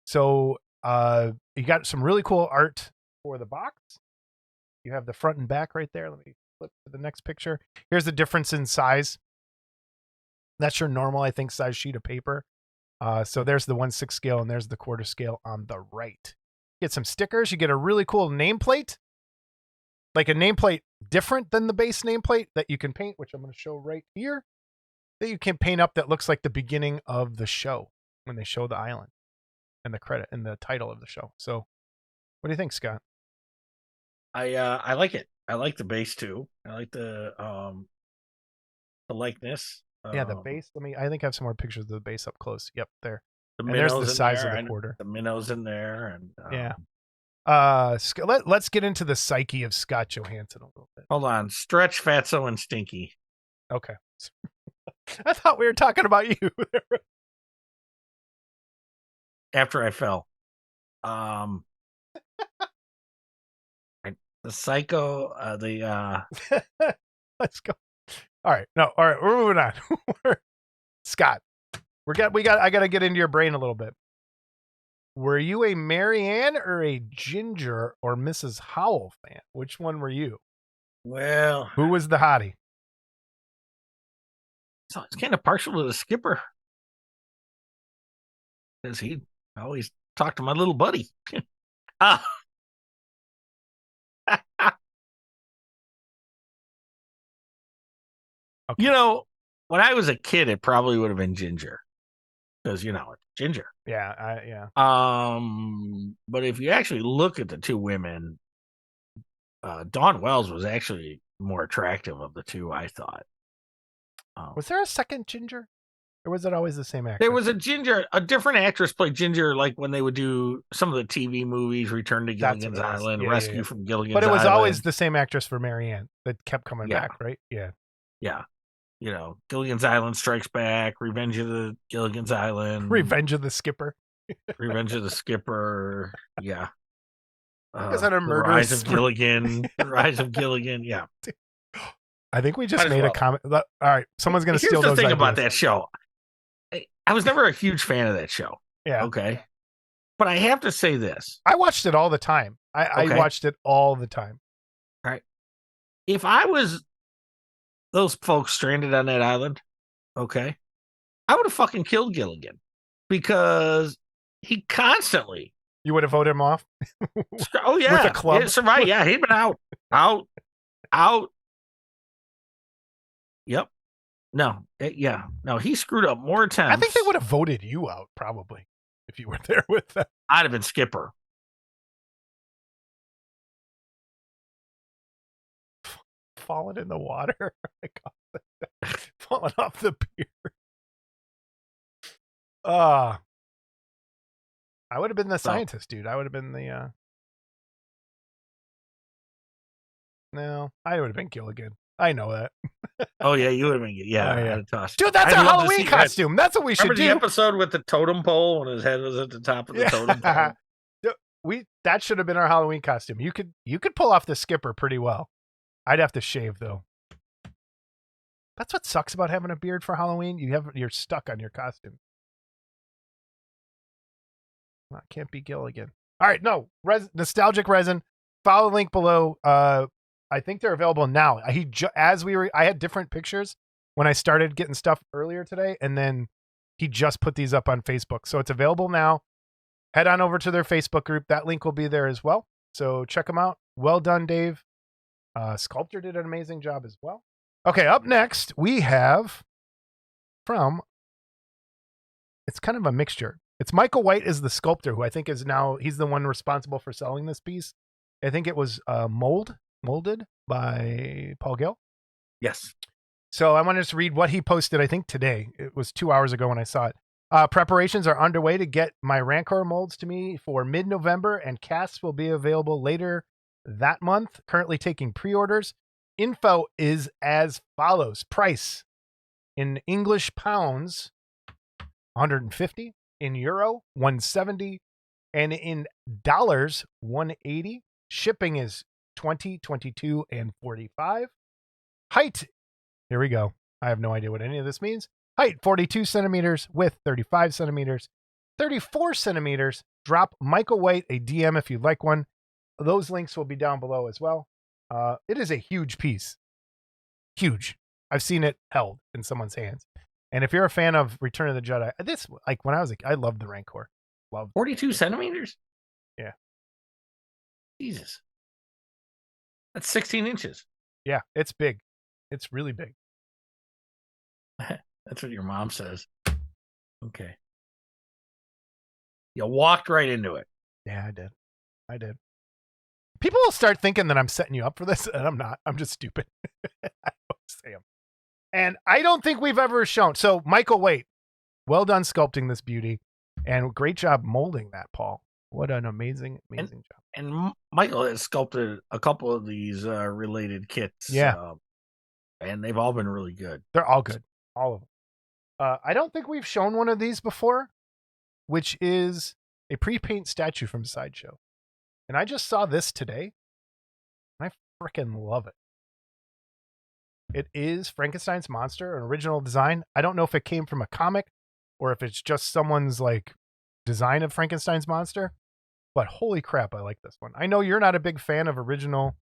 So you got some really cool art for the box. You have the front and back right there. Let me flip to the next picture. Here's the difference in size. That's your normal, I think, size sheet of paper. So there's the 1/6 scale and there's the quarter scale on the right. Get some stickers. You get a really cool nameplate. Like a nameplate different than the base nameplate that you can paint, which I'm going to show right here. That you can paint up that looks like the beginning of the show when they show the island and the credit and the title of the show. So what do you think, Scott? I like it. I like the base too. I like the likeness. Yeah, the base. I think I have some more pictures of the base up close. Yep, there. And there's the size of the quarter. The minnows in there, and yeah. Let's get into the psyche of Scott Johansson a little bit. Hold on, Stretch, Fatso, and Stinky. Okay. I thought we were talking about you. After I fell, the psycho, Let's go. All right, we're moving on. Scott, I got to get into your brain a little bit. Were you a Marianne or a Ginger or Mrs. Howell fan? Which one were you? Well, who was the hottie? So it's kind of partial to the skipper because he always talked to my little buddy. Okay. You know, when I was a kid, it probably would have been Ginger, because it's Ginger. Yeah. But if you actually look at the two women, Dawn Wells was actually more attractive of the two, I thought. Was there a second Ginger? Or was it always the same actor? There was a different actress played Ginger, like when they would do some of the TV movies, Return to That's Gilligan's what it was. Island, Yeah, Rescue yeah. from Gilligan's But it was Island. always the same actress for Marianne that kept coming Yeah. back, right? Yeah. Yeah. Gilligan's Island Strikes Back, Revenge of the Gilligan's Island, Revenge of the Skipper. Revenge of the Skipper. Yeah. Is that a The murderous Rise of spree? Gilligan. The Rise of Gilligan. Yeah. I think we just Might as made a well. comment. All right, someone's going to steal Here's the those thing ideas. about that show. I was never a huge fan of that show. Yeah. Okay. But I have to say this. I watched it all the time. I Okay. watched it all the time. All right. If I was those folks stranded on that island, okay, I would have fucking killed Gilligan, because he constantly. You would have voted him off? Oh yeah, With a club? Yeah, so right, yeah, he'd been out. Yep. No, he screwed up more times. I think they would have voted you out, probably, if you were there with them. I'd have been Skipper. Falling in the water. Falling off the pier. I would have been the scientist, dude. I would have been the No, I would have been Gilligan. I know that. Oh yeah, you would have been. Yeah, Oh, yeah. I'd toss. Dude, that's I'd our love to Halloween see that. costume. That's what we should Remember do. the episode with the totem pole when his head was at the top of the totem pole? That should have been our Halloween costume. You could pull off the Skipper pretty well. I'd have to shave though. That's what sucks about having a beard for Halloween. You're stuck on your costume. Well, can't be Gilligan. All right, no. Nostalgic Resin. Follow the link below. I think they're available now. I had different pictures when I started getting stuff earlier today, and then he just put these up on Facebook. So it's available now. Head on over to their Facebook group. That link will be there as well. So check them out. Well done, Dave. Sculptor did an amazing job as well. Okay, up next, we have it's kind of a mixture. It's Michael White is the sculptor, who I think is now, he's the one responsible for selling this piece. I think it was molded by Paul Gill. Yes. So I wanted to read what he posted, I think today. It was 2 hours ago when I saw it. Preparations are underway to get my Rancor molds to me for mid-November, and casts will be available later that month. Currently taking pre-orders. Info is as follows. Price in English pounds, 150. In euro, 170. And in dollars, 180. Shipping is 20, 22, and 45. Height, here we go. I have no idea what any of this means. Height, 42 centimeters, width, 35 centimeters, 34 centimeters. Drop Michael White a DM if you'd like one. Those links will be down below as well. It is a huge piece. Huge. I've seen it held in someone's hands. And if you're a fan of Return of the Jedi, when I was I loved the Rancor. Loved 42 centimeters? Yeah. Jesus. That's 16 inches. Yeah, it's big. It's really big. That's what your mom says. Okay. You walked right into it. Yeah, I did. People will start thinking that I'm setting you up for this, and I'm not. I'm just stupid. I don't say them. And I don't think we've ever shown. So, Michael White, well done sculpting this beauty, and great job molding that, Paul. What an amazing job. And Michael has sculpted a couple of these related kits. Yeah. And they've all been really good. They're all good. All of them. I don't think we've shown one of these before, which is a pre-paint statue from Sideshow. And I just saw this today. And I freaking love it. It is Frankenstein's monster, an original design. I don't know if it came from a comic or if it's just someone's design of Frankenstein's monster, but holy crap, I like this one. I know you're not a big fan of original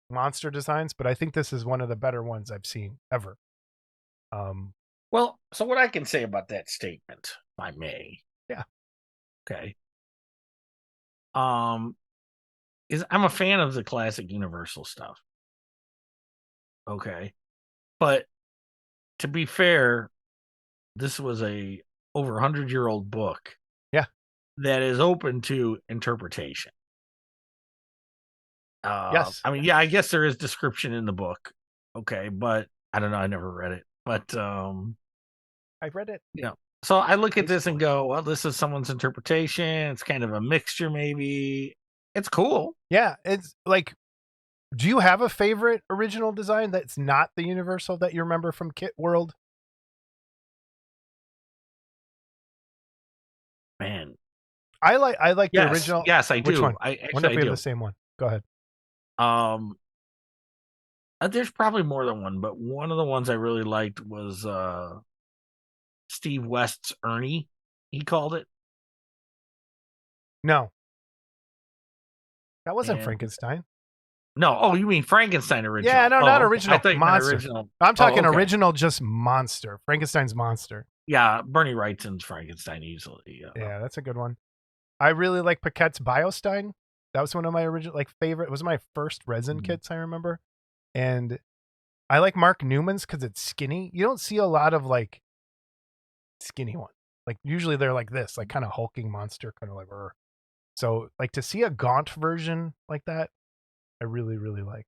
monster designs, but I think this is one of the better ones I've seen ever. Well, so what I can say about that statement, if I may. Yeah. Okay. Is I'm a fan of the classic Universal stuff. Okay. But to be fair, this was a over 100-year-old book. Yeah. That is open to interpretation. Yes. I mean, yeah, I guess there is description in the book. Okay, but I don't know. I never read it, but I've read it. yeah. So I look at this and go, well, this is someone's interpretation. It's kind of a mixture, maybe. It's cool. Yeah, it's like, do you have a favorite original design that's not the Universal that you remember from Kit World? Man, I like the original. Yes, I do. Which one? I I wonder actually if I we do. have the same one. Go ahead. There's probably more than one, but one of the ones I really liked was Steve West's Ernie. He called it. No, that wasn't And- Frankenstein. No, oh, you mean Frankenstein original? Yeah, no, Oh, not okay. original. I thought you meant Monster. original. I'm talking okay. original, just monster. Frankenstein's monster. Yeah, Bernie Wrightson's Frankenstein easily. Yeah, that's a good one. I really like Paquette's Biostein. That was one of my original favorite. It was my first resin kits, I remember. And I like Mark Newman's because it's skinny. You don't see a lot of skinny ones. Like usually they're like this, like kind of hulking monster, kind of like. Rrr. So like to see a gaunt version like that, I really, really like.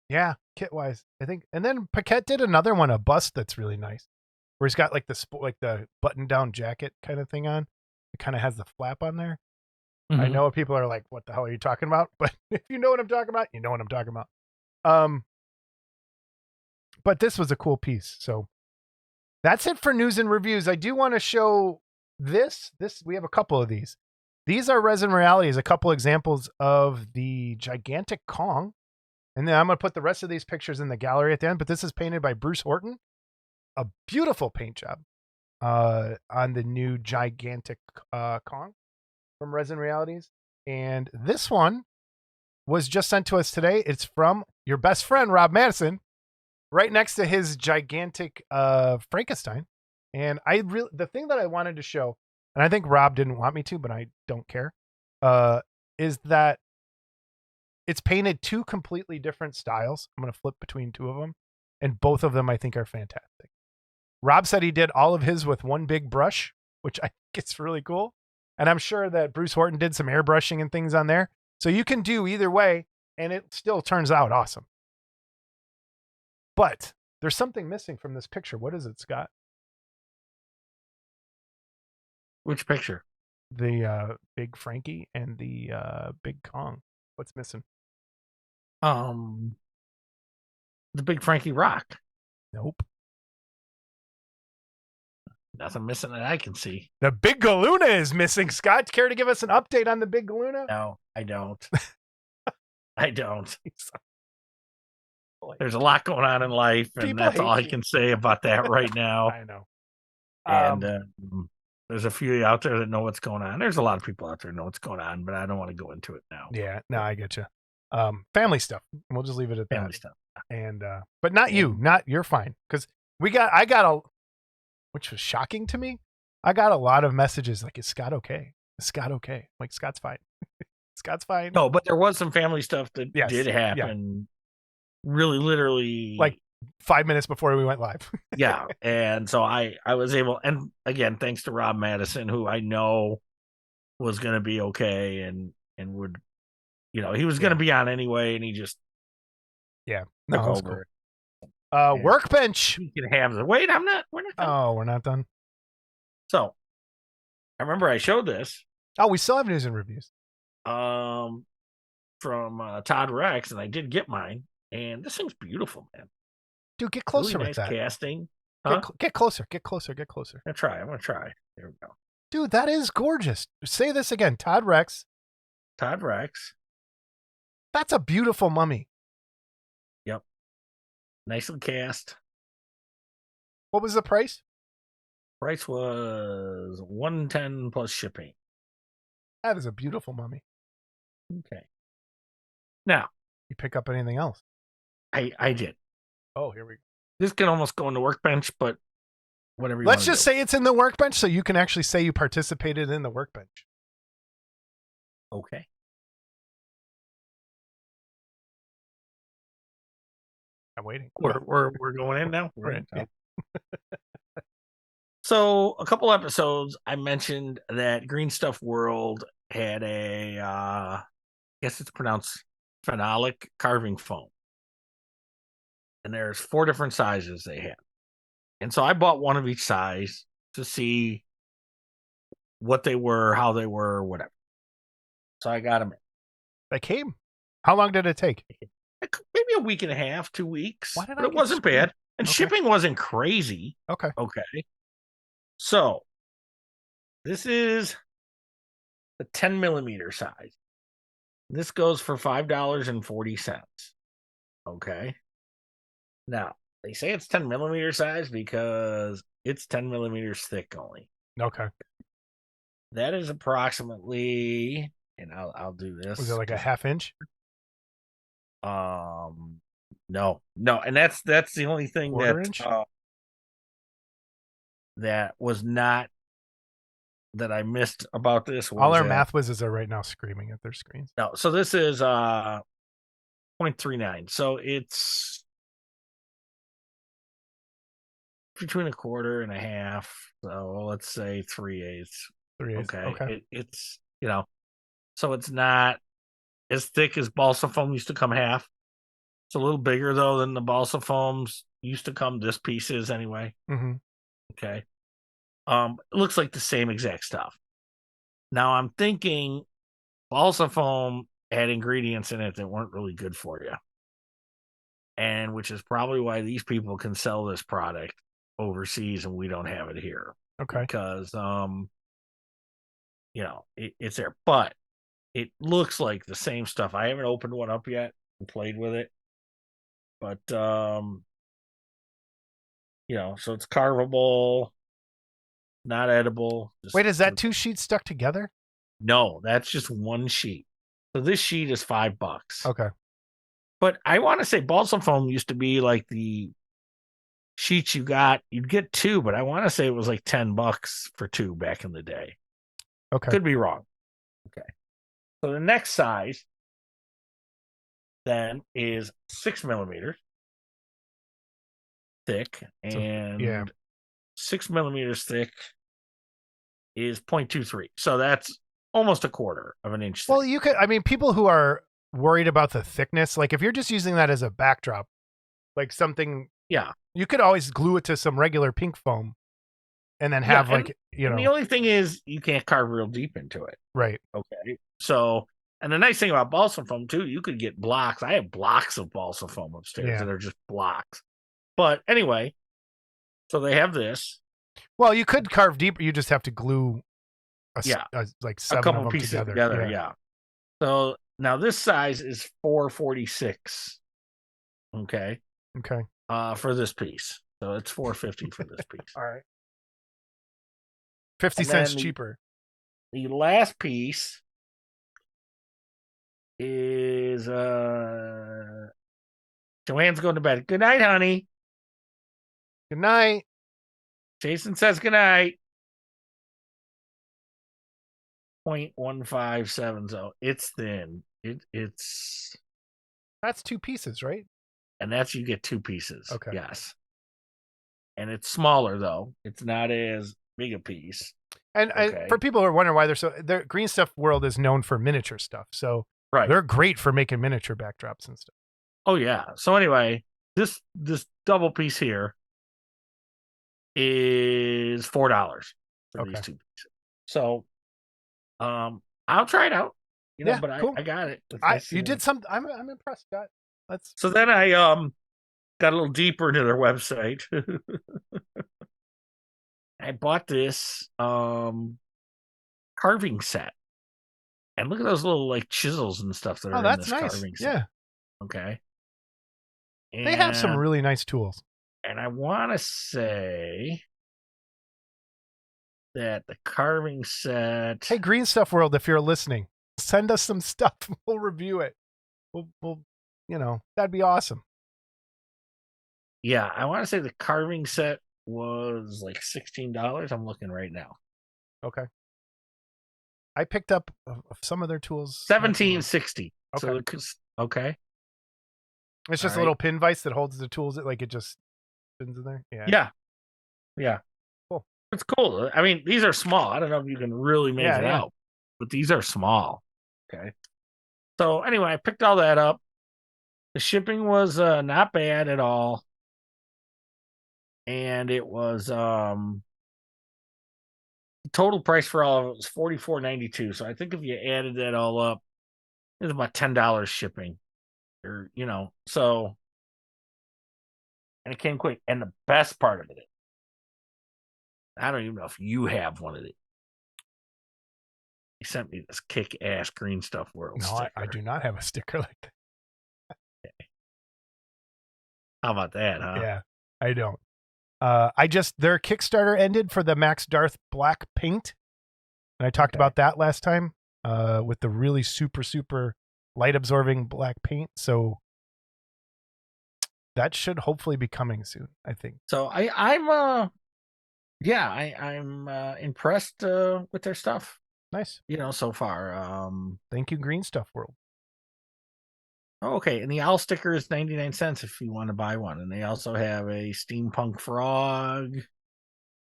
Yeah, kit wise, I think. And then Paquette did another one, a bust that's really nice, where he's got like the button down jacket kind of thing on. It kind of has the flap on there. I know people are like, "What the hell are you talking about?" But if you know what I'm talking about, you know what I'm talking about. But this was a cool piece. So that's it for news and reviews. I do want to show this. We have a couple of these. These are Resin Realities, a couple examples of the gigantic Kong. And then I'm going to put the rest of these pictures in the gallery at the end. But this is painted by Bruce Horton. A beautiful paint job on the new gigantic Kong from Resin Realities. And this one was just sent to us today. It's from your best friend, Rob Madison, right next to his gigantic Frankenstein. And the thing that I wanted to show, and I think Rob didn't want me to, but I don't care, is that it's painted two completely different styles. I'm going to flip between two of them, and both of them I think are fantastic. Rob said he did all of his with one big brush, which I think is really cool. And I'm sure that Bruce Horton did some airbrushing and things on there. So you can do either way, and it still turns out awesome. But there's something missing from this picture. What is it, Scott? Which picture? The big Frankie and the big Kong. What's missing? The big Frankie Rock. Nope. Nothing missing that I can see. The big Galuna is missing. Scott, care to give us an update on the big Galuna? No, I don't. I don't. There's a lot going on in life, and People that's all I hate you. can say about that right now. I know. And there's a few out there that know what's going on. There's a lot of people out there that know what's going on, but I don't want to go into it now. Yeah, no, I get you. Family stuff. We'll just leave it at Family that. stuff. And but not you. Not you're fine. Because I got a, which was shocking to me. I got a lot of messages like, "Is Scott okay? Is Scott okay?" I'm like, Scott's fine. Scott's fine. No, but there was some family stuff that Yes, did happen. Really, literally, Like 5 minutes before we went live. yeah. And so I was able, and again, thanks to Rob Madison, who I know was going to be okay and would, he was going to be on anyway, and he just Yeah, took no, that's over. cool. Workbench. He can have the wait. We're not done. Oh, we're not done. So I remember I showed this Oh, we still have news and reviews. from Todd Rex, and I did get mine, and this thing's beautiful, man. Dude, get closer Really with nice that. casting. Huh? Get closer. Get closer. Get closer. I'm gonna try. There we go. Dude, that is gorgeous. Say this again. Todd Rex. Todd Rex. That's a beautiful mummy. Yep. Nicely cast. What was the price? Price was $110 plus shipping. That is a beautiful mummy. Okay. Now, You pick up anything else? I did. Oh, here we go. This can almost go in the workbench, but whatever you Let's wanna just do. say it's in the workbench so you can actually say you participated in the workbench. Okay. I'm waiting. We're going in now. We're in. Yeah. So a couple episodes, I mentioned that Green Stuff World had a, I guess it's pronounced phenolic carving foam, and there's 4 different sizes they have, and so I bought one of each size to see what they were, how they were, whatever. So I got them. They came. How long did it take? Maybe a week and a half, 2 weeks. Why did but I it get wasn't screwed? bad, and Okay. shipping wasn't crazy. Okay. Okay. So this is the 10 millimeter size. This goes for $5.40. Okay. Now, they say it's 10 millimeter size because it's 10 millimeters thick only. Okay. That is approximately, and I'll do this. Was it like a half inch? No, and that's the only thing Quarter that inch? That was not that I missed about this. All our that, math whizzes are right now screaming at their screens. No, so this is 0.39. So it's between a quarter and a half. So let's say 3/8. 3/8. Okay. It's so it's not as thick as balsa foam used to come half. It's a little bigger though than the balsa foams used to come. This piece is anyway. Mm-hmm. Okay. It looks like the same exact stuff. Now I'm thinking balsa foam had ingredients in it that weren't really good for you. And which is probably why these people can sell this product overseas and we don't have it here. Okay. Because it's there. But it looks like the same stuff. I haven't opened one up yet and played with it. But so it's carvable, not edible. Wait, is that 2 sheets stuck together? No, that's just one sheet. So this sheet is $5. Okay. But I want to say balsa foam used to be like the sheets you'd get 2, but I want to say it was like $10 for 2 back in the day. Okay. Could be wrong. Okay. So the next size then is 6 millimeters thick, and 6 millimeters thick is 0.23. So that's almost a quarter of an inch thick. Well, people who are worried about the thickness, like if you're just using that as a backdrop, like something, you could always glue it to some regular pink foam and then have and the only thing is you can't carve real deep into it. Right. Okay. So, and the nice thing about balsa foam too, you could get blocks. I have blocks of balsa foam upstairs that are just blocks. But anyway, so they have this. Well, you could carve deeper. You just have to glue like 7 a couple of them pieces together. Yeah. So now this size is 446. Okay. Okay. For this piece. So it's $4.50 for this piece. All right. 50 cents cheaper. The last piece is Joanne's going to bed. Good night, honey. Good night. Jason says good night. 0.1570. It's thin. It's that's 2 pieces, right? And that's you get 2 pieces. Okay. Yes. And it's smaller though. It's not as big a piece. And for people who are wondering why their Green Stuff World is known for miniature stuff. So they're great for making miniature backdrops and stuff. Oh yeah. So anyway, this double piece here is $4 for these 2 pieces. So I'll try it out. But cool. I got it. You did something. I'm impressed. So then I got a little deeper into their website. I bought this carving set. And look at those little like chisels and stuff that are in this carving set. Yeah. Okay. And they have some really nice tools. And I want to say that the carving set. Hey, Green Stuff World, if you're listening, send us some stuff. We'll review it. We'll that'd be awesome. Yeah, I want to say the carving set was like $16. I'm looking right now. Okay. I picked up some of their tools. $17.60. Okay. So, okay. It's just a All little pin vise that holds the tools. It just spins in there. Yeah. Cool. It's cool. I mean, these are small. I don't know if you can really make it out, but these are small. Okay. So anyway, I picked all that up. The shipping was not bad at all. And it was the total price for all of it was $44.92. So I think if you added that all up, it was about $10 shipping. Or, so and it came quick. And the best part of it, I don't even know if you have one of these. He sent me this kick-ass Green Stuff World sticker. I do not have a sticker like that. Okay. How about that, huh? Yeah, I don't. Their Kickstarter ended for the Max Darth black paint. And I talked about that last time with the really super, super light absorbing black paint. So that should hopefully be coming soon, I think. So I'm impressed with their stuff. Nice. So far. Thank you, Green Stuff World. Okay, and the owl sticker is 99 cents if you want to buy one. And they also have a steampunk frog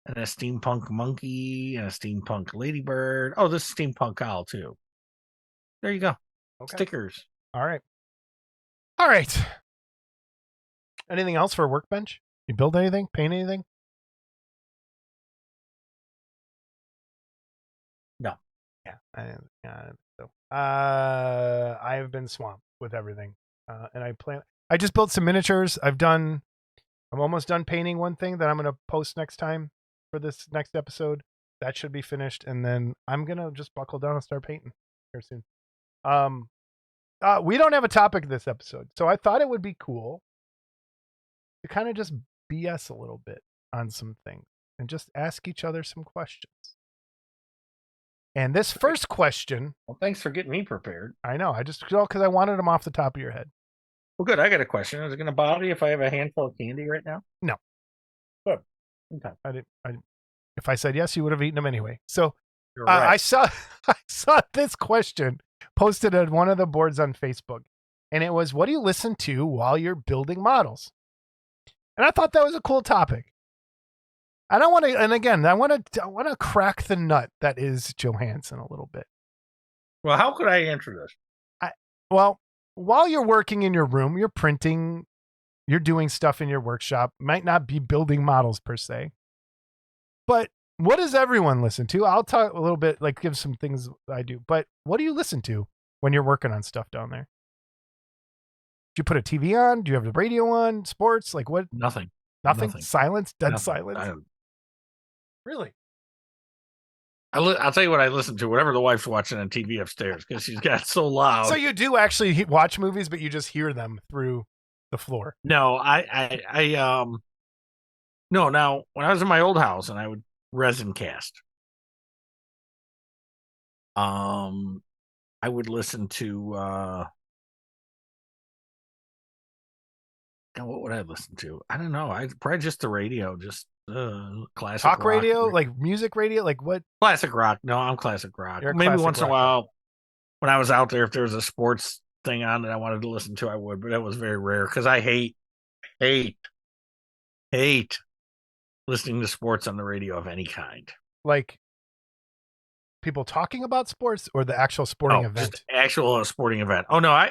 and a steampunk monkey and a steampunk ladybird. Oh, this is steampunk owl too. There you go. Okay. Stickers. All right. Anything else for a workbench? You build anything? Paint anything? No. Yeah. So I have been swamped with everything. And I just built some miniatures. I'm almost done painting one thing that I'm going to post next time for this next episode. That should be finished. And then I'm going to just buckle down and start painting here soon. We don't have a topic this episode, so I thought it would be cool to kind of just BS a little bit on some things and just ask each other some questions. And this first question... Well, thanks for getting me prepared. I know. Because I wanted them off the top of your head. Well, good. I got a question. Is it going to bother you if I have a handful of candy right now? No. Good. Okay. If I said yes, you would have eaten them anyway. So right. I saw this question posted at one of the boards on Facebook. And it was, what do you listen to while you're building models? And I thought that was a cool topic. I want to crack the nut that is Johansson a little bit. Well, how could I answer this? While you're working in your room, you're printing, you're doing stuff in your workshop, might not be building models per se. But what does everyone listen to? I'll talk a little bit, give some things I do. But what do you listen to when you're working on stuff down there? Do you put a TV on? Do you have the radio on? Sports? What? Nothing. Silence? Dead silence? Really? I'll tell you what I listen to. Whatever the wife's watching on TV upstairs, because she's got so loud. So you do actually watch movies, but you just hear them through the floor. No, no. Now, when I was in my old house and I would resin cast, I would listen to. What would I listen to? I don't know. Probably just the radio, just classic talk rock. Radio, music radio, what? Classic rock. No, I'm classic rock. Maybe once in a while, when I was out there, if there was a sports thing on that I wanted to listen to, I would, but that was very rare because I hate listening to sports on the radio of any kind. People talking about sports or the actual sporting event? Just actual sporting event. Oh no,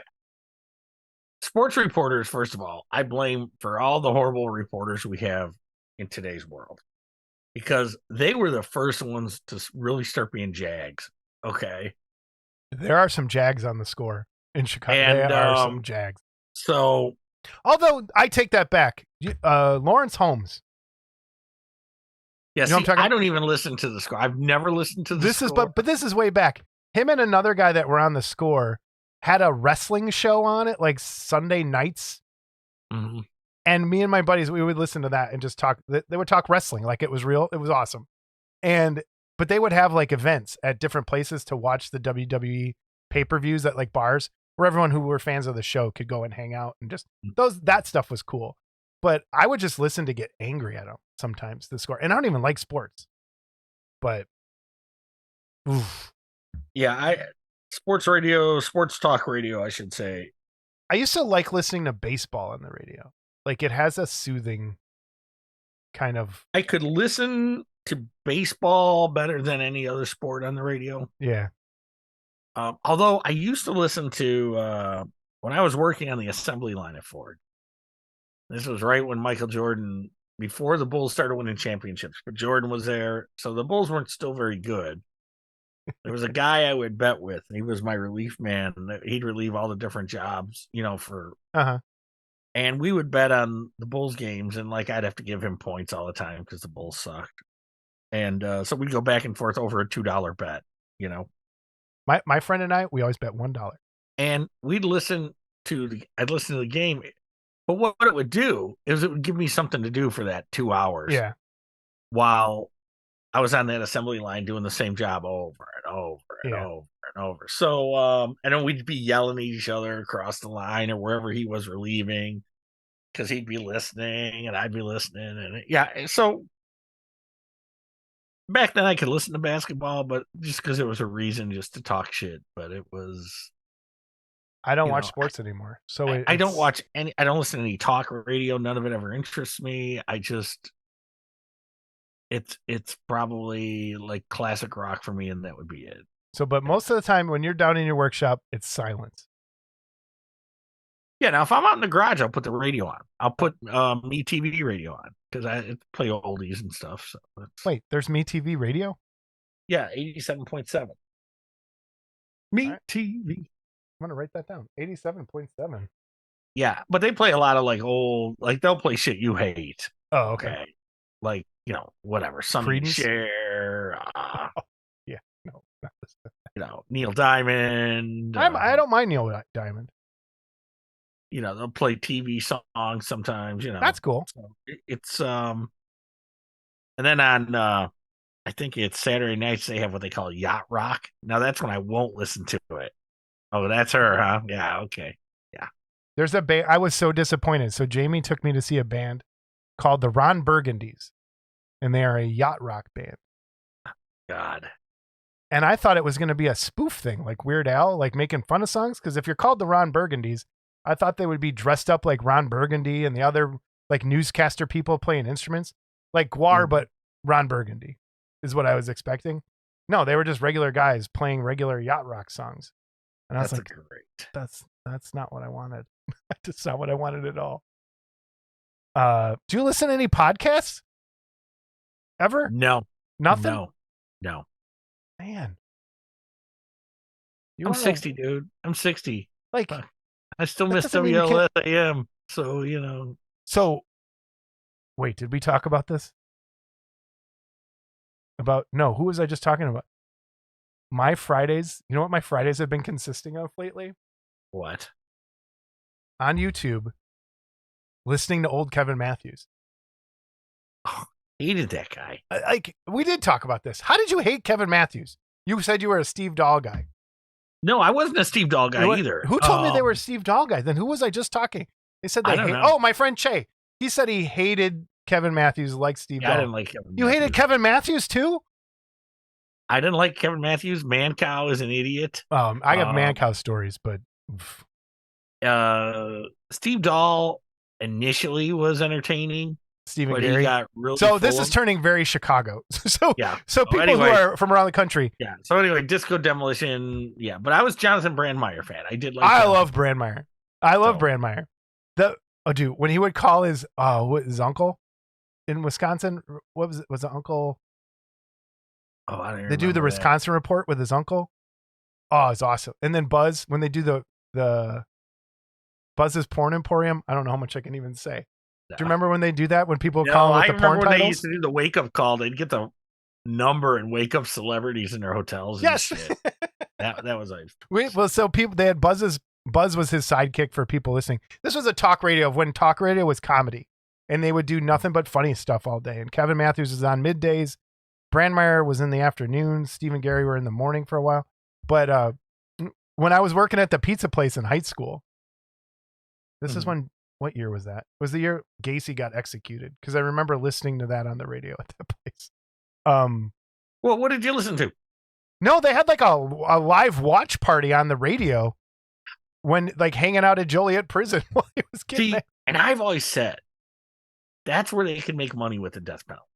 sports reporters, first of all, I blame for all the horrible reporters we have in today's world because they were the first ones to really start being Jags. Okay. There are some Jags on the score in Chicago. There are some Jags. So, although I take that back, Lawrence Holmes. Yeah, I don't even listen to the score. I've never listened to the score. But this is way back. Him and another guy that were on the score had a wrestling show on it, Sunday nights. Mm-hmm. And me and my buddies, we would listen to that and just talk. They would talk wrestling like it was real. It was awesome. But they would have events at different places to watch the WWE pay-per-views at bars where everyone who were fans of the show could go and hang out and just that stuff was cool. But I would just listen to get angry at them sometimes, the score. And I don't even like sports. But oof. Yeah, sports talk radio, I should say. I used to like listening to baseball on the radio. Like it has a soothing kind of. I could listen to baseball better than any other sport on the radio. Yeah. Although I used to listen to when I was working on the assembly line at Ford. This was right when Michael Jordan, before the Bulls started winning championships, but Jordan was there, so the Bulls weren't still very good. There was a guy I would bet with, and he was my relief man. He'd relieve all the different jobs, for. And we would bet on the Bulls games, and like I'd have to give him points all the time because the Bulls sucked. And so we'd go back and forth over a $2 bet, My friend and I, we always bet $1. And I'd listen to the game, but what it would do is it would give me something to do for that 2 hours. Yeah. While I was on that assembly line doing the same job over and over and over and over. So, and then we'd be yelling at each other across the line or wherever he was relieving because he'd be listening and I'd be listening. And yeah, so back then I could listen to basketball, but just because it was a reason just to talk shit. But it was. I don't watch sports anymore. So I don't watch any, I don't listen to any talk radio. None of it ever interests me. It's probably like classic rock for me, and that would be it. So, but most of the time when you're down in your workshop, it's silence. Yeah. Now, if I'm out in the garage, I'll put the radio on. I'll put MeTV radio on because I play oldies and stuff. So wait, there's MeTV radio? Yeah, 87.7. MeTV. I'm gonna write that down. 87.7. Yeah, but they play a lot of like old, like they'll play shit you hate. Oh, okay. Like, whatever. Some share. Yeah, no. Neil Diamond. I don't mind Neil Diamond. They'll play TV songs sometimes. That's cool. So it's and then on I think it's Saturday nights they have what they call yacht rock. Now that's when I won't listen to it. Oh, that's her, huh? Yeah, okay. Yeah. There's a band. I was so disappointed. So Jamie took me to see a band called the Ron Burgundies, and they are a yacht rock band. God. And I thought it was going to be a spoof thing, like Weird Al, like making fun of songs. Because if you're called the Ron Burgundies, I thought they would be dressed up like Ron Burgundy and the other like newscaster people playing instruments, like Guar, but Ron Burgundy is what I was expecting. No, they were just regular guys playing regular yacht rock songs. And I was like, great. That's not what I wanted. That's not what I wanted at all. Do you listen to any podcasts? Ever? No. Nothing? No. Man. I'm 60, dude. I'm 60. Like, I still miss WLSAM. So, So, wait, did we talk about this? No, who was I just talking about? My Fridays, you know what my Fridays have been consisting of lately? What? On YouTube, listening to old Kevin Matthews. Oh, hated that guy. Like, we did talk about this. How did you hate Kevin Matthews? You said you were a Steve Dahl guy. No, I wasn't a Steve Dahl guy either. Who told me they were a Steve Dahl guy? Then who was I just talking? They said they hate. Oh, my friend Che. He said he hated Kevin Matthews like Steve Dahl. I didn't like Kevin Matthews. You hated Kevin Matthews too? I didn't like Kevin Matthews. Mancow is an idiot. I got Mancow stories, but Steve Dahl initially was entertaining. Stephen Gary got really so this is turning very Chicago. So people anyway, who are from around the country. Yeah. So anyway, Disco Demolition. Yeah, but I was Jonathan Brandmeier fan. I did like. I love Brandmeier. Brandmeier. Dude, when he would call his uncle in Wisconsin, what was it? Was it uncle? Oh, I don't They do the Wisconsin report with his uncle. Oh, it's awesome. And then Buzz, when they do the Buzz's Porn Emporium, I don't know how much I can even say. Do you remember when they do that? When people call them with the porn titles? They used to do the wake up call. They'd get the number and wake up celebrities in their hotels. And shit. that was nice. So people, they had Buzz was his sidekick for people listening. This was a talk radio of when talk radio was comedy, and they would do nothing but funny stuff all day. And Kevin Matthews was on middays. Brandmeier was in the afternoon. Stephen Gary were in the morning for a while. But when I was working at the pizza place in high school, this is when. What year was that? It was the year Gacy got executed, because I remember listening to that on the radio at that place. Well, what did you listen to? No, they had like a live watch party on the radio when like hanging out at Joliet prison while he was getting See, there. and I've always said that's where they can make money with the death penalty.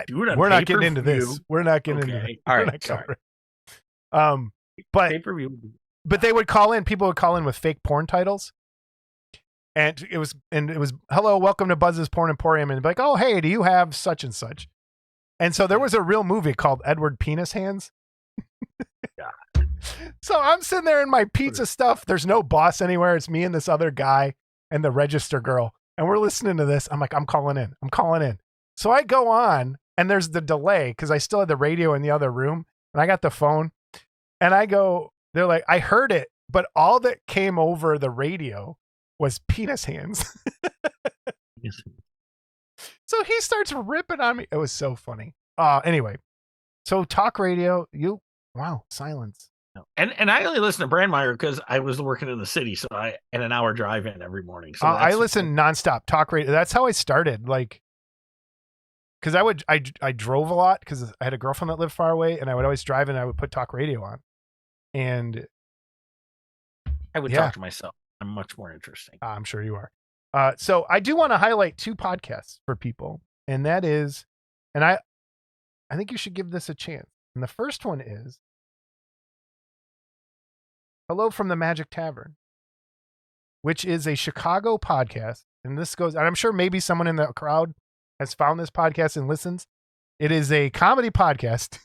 Do it on We're not getting into pay-per-view. this. We're not getting into this. Okay. All We're right, not sorry. covering. But Pay-per-view. they would call in. People would call in with fake porn titles, and it was hello, welcome to Buzz's Porn Emporium, and be like, oh hey, do you have such and such? And so there was a real movie called Edward Penis Hands. Yeah. So I'm sitting there in my pizza stuff. There's no boss anywhere. It's me and this other guy and the register girl. And we're listening to this. I'm like, I'm calling in. So I go on and there's the delay because I still had the radio in the other room and I got the phone and I go, they're like, I heard it, but all that came over the radio was penis hands. So he starts ripping on me. It was so funny. Anyway, so talk radio, wow, silence. And I only listen to Brandmeier because I was working in the city, so I and an hour drive in every morning. So I listen nonstop talk radio. That's how I started. Like, because I drove a lot because I had a girlfriend that lived far away, and I would always drive and I would put talk radio on. And I would talk to myself. I'm much more interesting. I'm sure you are. So I do want to highlight 2 podcasts for people, and that is, and I think you should give this a chance. And the first one is Hello from the Magic Tavern, which is a Chicago podcast. And this goes, and I'm sure maybe someone in the crowd has found this podcast and listens. It is a comedy podcast.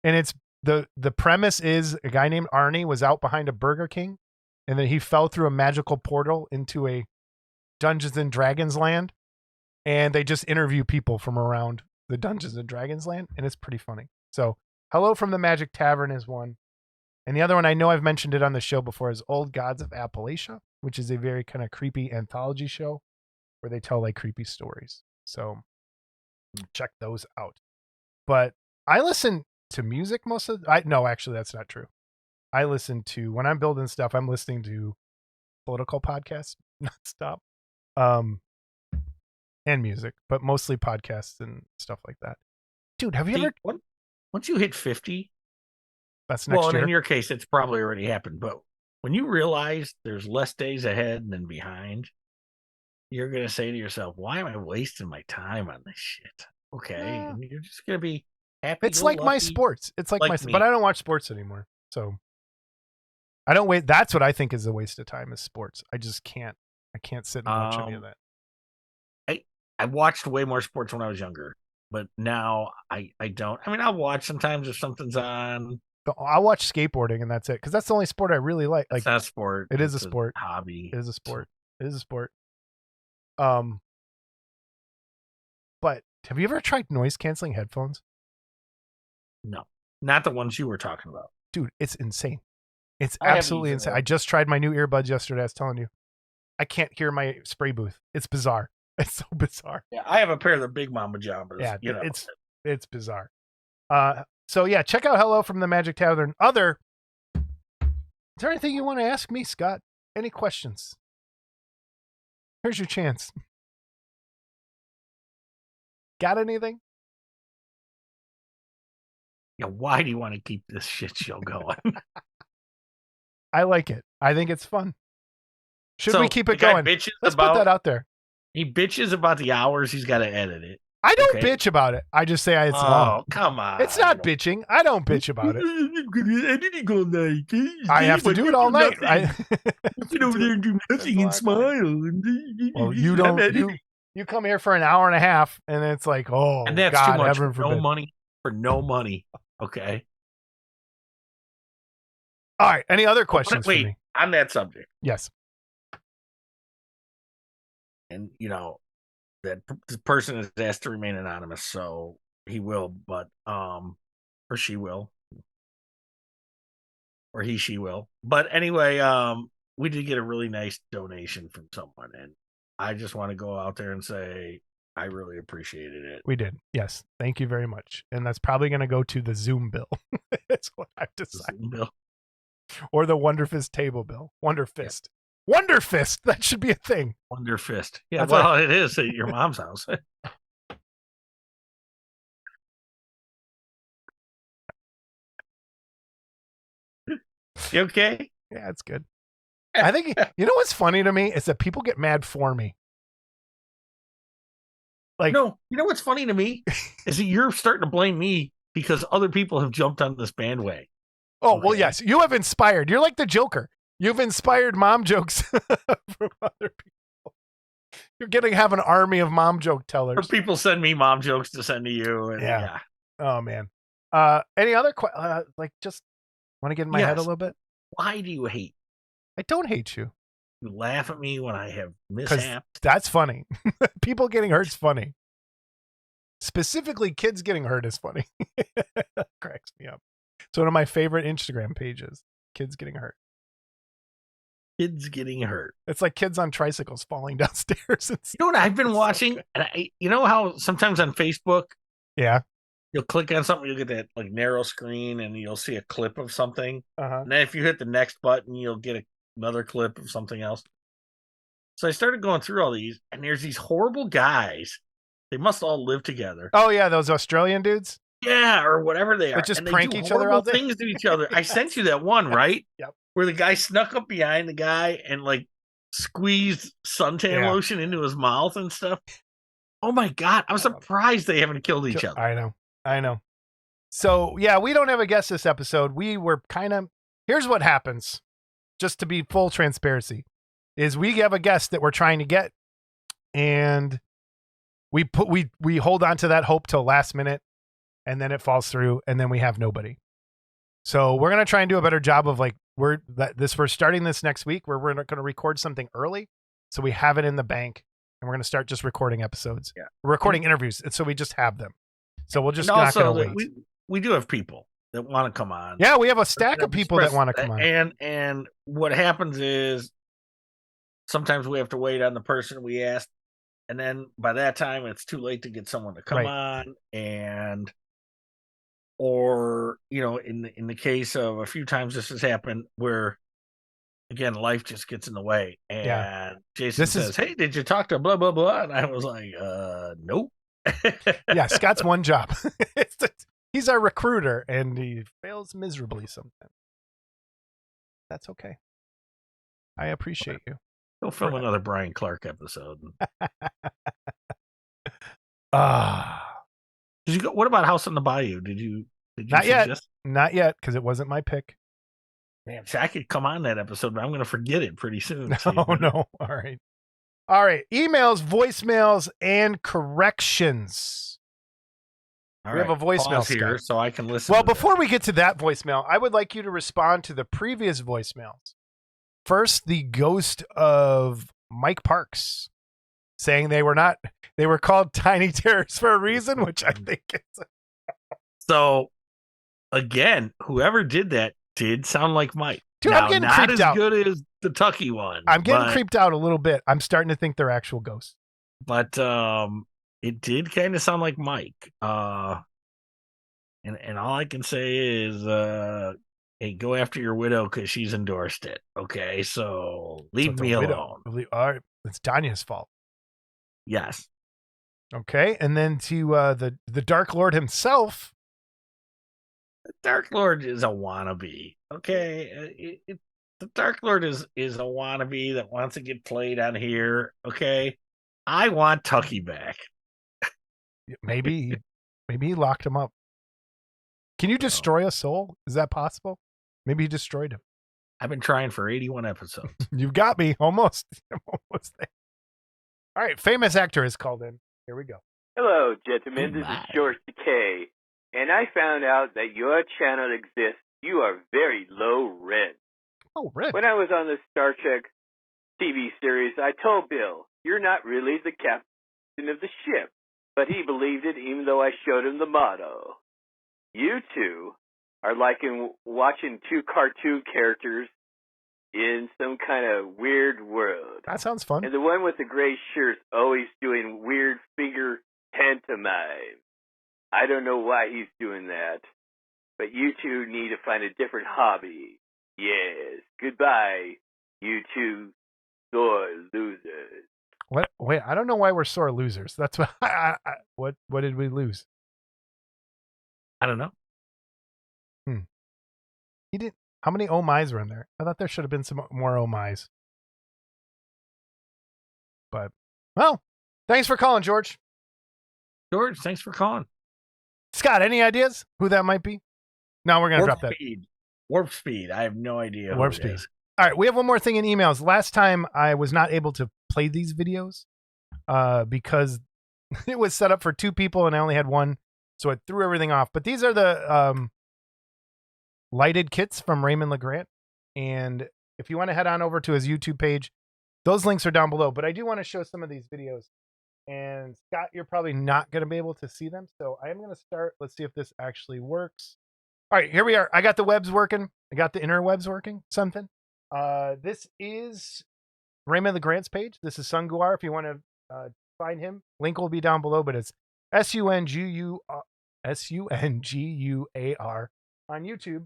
And it's the premise is a guy named Arnie was out behind a Burger King, and then he fell through a magical portal into a Dungeons and Dragons land. And they just interview people from around the Dungeons and Dragons land. And it's pretty funny. So Hello from the Magic Tavern is one. And the other one, I know I've mentioned it on the show before, is Old Gods of Appalachia, which is a very kind of creepy anthology show where they tell like creepy stories. So check those out. But I listen to music most of no, actually that's not true. I listen to, when I'm building stuff, I'm listening to political podcasts nonstop. And music, but mostly podcasts and stuff like that. Dude, have you ever once you hit 50, that's next year. And in your case, it's probably already happened. But when you realize there's less days ahead than behind, you're going to say to yourself, why am I wasting my time on this shit? Okay. Yeah. And you're just going to be happy. It's like my sports. It's like my, me. But I don't watch sports anymore. So I don't wait. That's what I think is a waste of time is sports. I just can't. I can't sit and watch any of that. I watched way more sports when I was younger, but now I don't. I mean, I'll watch sometimes if something's on. I watch skateboarding and that's it, because that's the only sport I really like. Like, it's not a sport. It is a sport. Hobby. It is a sport. It is a sport. But have you ever tried noise canceling headphones? No, not the ones you were talking about. Dude, it's insane. It's absolutely insane. I just tried my new earbuds yesterday. I was telling you, I can't hear my spray booth. It's bizarre. It's so bizarre. Yeah, I have a pair of the Big Mama Jambas. Yeah, it's bizarre. So yeah, check out Hello from the Magic Tavern. Is there anything you want to ask me, Scott? Any questions? Here's your chance. Got anything? Yeah, why do you want to keep this shit show going? I like it. I think it's fun. Should we keep it going? Let's put that out there. He bitches about the hours he's got to edit it. I don't bitch about it. I just say it's long. Oh, come on. It's not bitching. I don't bitch about it. I have to do it all night. I sit over there and do nothing and smile. Well, you don't. You come here for an hour and a half, and it's like, oh, and that's God, too much heaven for forbid. no money. For no money. Okay. All right. Any other questions for me? On that subject. Yes. And, that the person is asked to remain anonymous, so he will, but, or she will. Or she will. But anyway, we did get a really nice donation from someone, and I just want to go out there and say I really appreciated it. We did. Yes. Thank you very much. And that's probably going to go to the Zoom bill. That's what I've decided. Zoom bill. Or the Wonderfist table bill. Wonderfist. Yeah. Wonderfist. That should be a thing. Wonderfist. Yeah, well, it is at your mom's house. You okay? Yeah, it's good. I think you know what's funny to me is that people get mad for me. Like, no, you know what's funny to me is that you're starting to blame me because other people have jumped on this bandwagon. oh well, Okay. yes, you have inspired. You're like the Joker. You've inspired mom jokes from other people. You're have an army of mom joke Or tellers. people send me mom jokes to send to you. And Yeah. Oh man. Any other like just want to get in my head a Yes. little bit? Why do you hate? I don't hate you. You laugh at me when I have 'Cause mishaps. that's funny. People getting hurt's funny. Specifically, kids getting hurt is funny. Cracks me up. It's one of my favorite Instagram pages. Kids getting hurt. Kids getting hurt. It's like kids on tricycles falling downstairs. You know what I've been It's so watching? good. And you know how sometimes on Facebook Yeah. you'll click on something, you'll get that like narrow screen, and you'll see a clip of something. Uh-huh. And then if you hit the next button, you'll get another clip of something else. So I started going through all these, and there's these horrible guys. They must all live together. Oh yeah, those Australian dudes. Yeah, or whatever they are. just and they prank do each other all horrible day? things to each other. I sent you that one, right? Yep. Where the guy snuck up behind the guy and like squeezed suntan Yeah. lotion into his mouth and stuff. Oh my god, I'm surprised they haven't killed each other. I know. So yeah, we don't have a guest this episode. We were here's what happens, just to be full transparency, is we have a guest that we're trying to get, and we hold on to that hope till last minute, and then it falls through, and then we have nobody. So we're gonna try and do a better job of we're starting this next week where we're gonna record something early, so we have it in the bank, and we're gonna start just recording episodes. Yeah. We're recording interviews, and so we just have them. So we'll just And not also, gonna wait. we do have people that want to come on. Yeah, we have a stack of people that want to come on. And what happens is sometimes we have to wait on the person we asked, and then by that time it's too late to get someone to come on. And or in the case of a few times this has happened where again life just gets in the way, and Jason says, "Hey, did you talk to blah blah blah?" And I was like, nope. Yeah, Scott's one job. He's our recruiter, and he fails miserably sometimes. That's okay. I appreciate you. Go film another Brian Clark episode. Did you go? What about House on the Bayou? Did you Not suggest? Not yet, because it wasn't my pick. Man, I could come on that episode, but I'm going to forget it pretty soon. Oh no! All right. Emails, voicemails, and corrections. All we have a voicemail here, Scott. so I can listen. Well, before we get to that voicemail, I would like you to respond to the previous voicemails. First, the ghost of Mike Parks saying they were called Tiny Terrors for a reason, which I think is. So, again, whoever did that did sound like Mike. Dude, now, I'm getting not creeped as out. good as the Tucky one. I'm getting creeped out a little bit. I'm starting to think they're actual ghosts. But it did kind of sound like Mike. And all I can say is, hey, go after your widow because she's endorsed it. Okay, so leave me alone. All right, it's Danya's fault. Yes. Okay, and then to the Dark Lord himself. Dark Lord is a wannabe. Okay, the Dark Lord is a wannabe that wants to get played on here. Okay, I want Tucky back. Maybe he locked him up. Can you destroy a soul? Is that possible? Maybe he destroyed him. I've been trying for 81 episodes. You've got me almost. I'm almost there. All right, famous actor is called in. Here we go. Hello, gentlemen. This is George Takei, and I found out that your channel exists. You are very low rent. Oh, red. When I was on the Star Trek TV series, I told Bill, you're not really the captain of the ship, but he believed it even though I showed him the motto. You two are like in watching two cartoon characters in some kind of weird world. That sounds fun. And the one with the gray shirt's always doing weird finger pantomime. I don't know why he's doing that, but you two need to find a different hobby. Yes. Goodbye, you two sore losers. What? Wait, I don't know why we're sore losers. That's what. What did we lose? I don't know. He didn't. How many oh my's were in there? I thought there should have been some more oh my's. But, well, thanks for calling, George. George, thanks for calling. Scott, any ideas who that might be? No, we're going to drop that. Warp Speed. I have no idea. Warp Speed. All right, we have one more thing in emails. Last time I was not able to play these videos because it was set up for 2 people and I only had 1, so it threw everything off. But these are the lighted kits from Raymond LeGrant, and if you want to head on over to his YouTube page, those links are down below. But I do want to show some of these videos. And Scott, you're probably not going to be able to see them, so I am going to start. Let's see if this actually works. All right, here we are. I got the webs working. I got the interwebs working. Something. This is Raymond LeGrant's page. This is Sunguar. If you want to find him, link will be down below. But it's SUNGUAR on YouTube.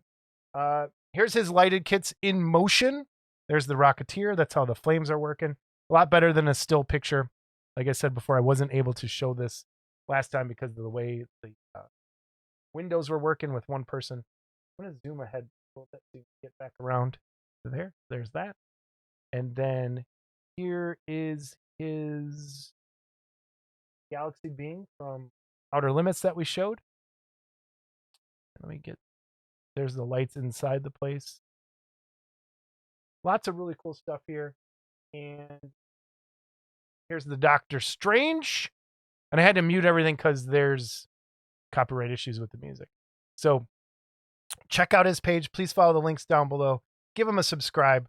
Here's his lighted kits in motion. There's the Rocketeer. That's how the flames are working. A lot better than a still picture. Like I said before, I wasn't able to show this last time because of the way the windows were working with one person. I'm going to zoom ahead a little bit to get back around to there. There's that. And then here is his Galaxy Being from Outer Limits that we showed. Let me get, there's the lights inside the place. Lots of really cool stuff here. And here's the Doctor Strange. And I had to mute everything because there's copyright issues with the music. So check out his page. Please follow the links down below. Give him a subscribe.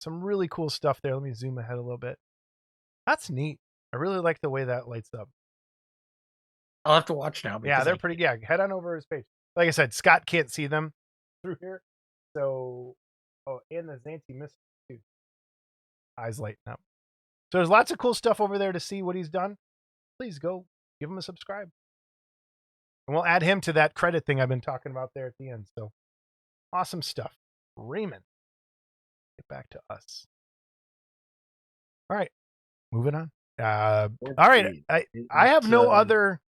Some really cool stuff there. Let me zoom ahead a little bit. That's neat. I really like the way that lights up. I'll have to watch now. Yeah, they're pretty. Yeah, head on over his page. Like I said, Scott can't see them through here. So, oh, and the Zanti Mist too. Eyes lighting up. So there's lots of cool stuff over there to see what he's done. Please go give him a subscribe. And we'll add him to that credit thing I've been talking about there at the end. So awesome stuff. Raymond. Get back to us. All right. Moving on. All right. I have no other.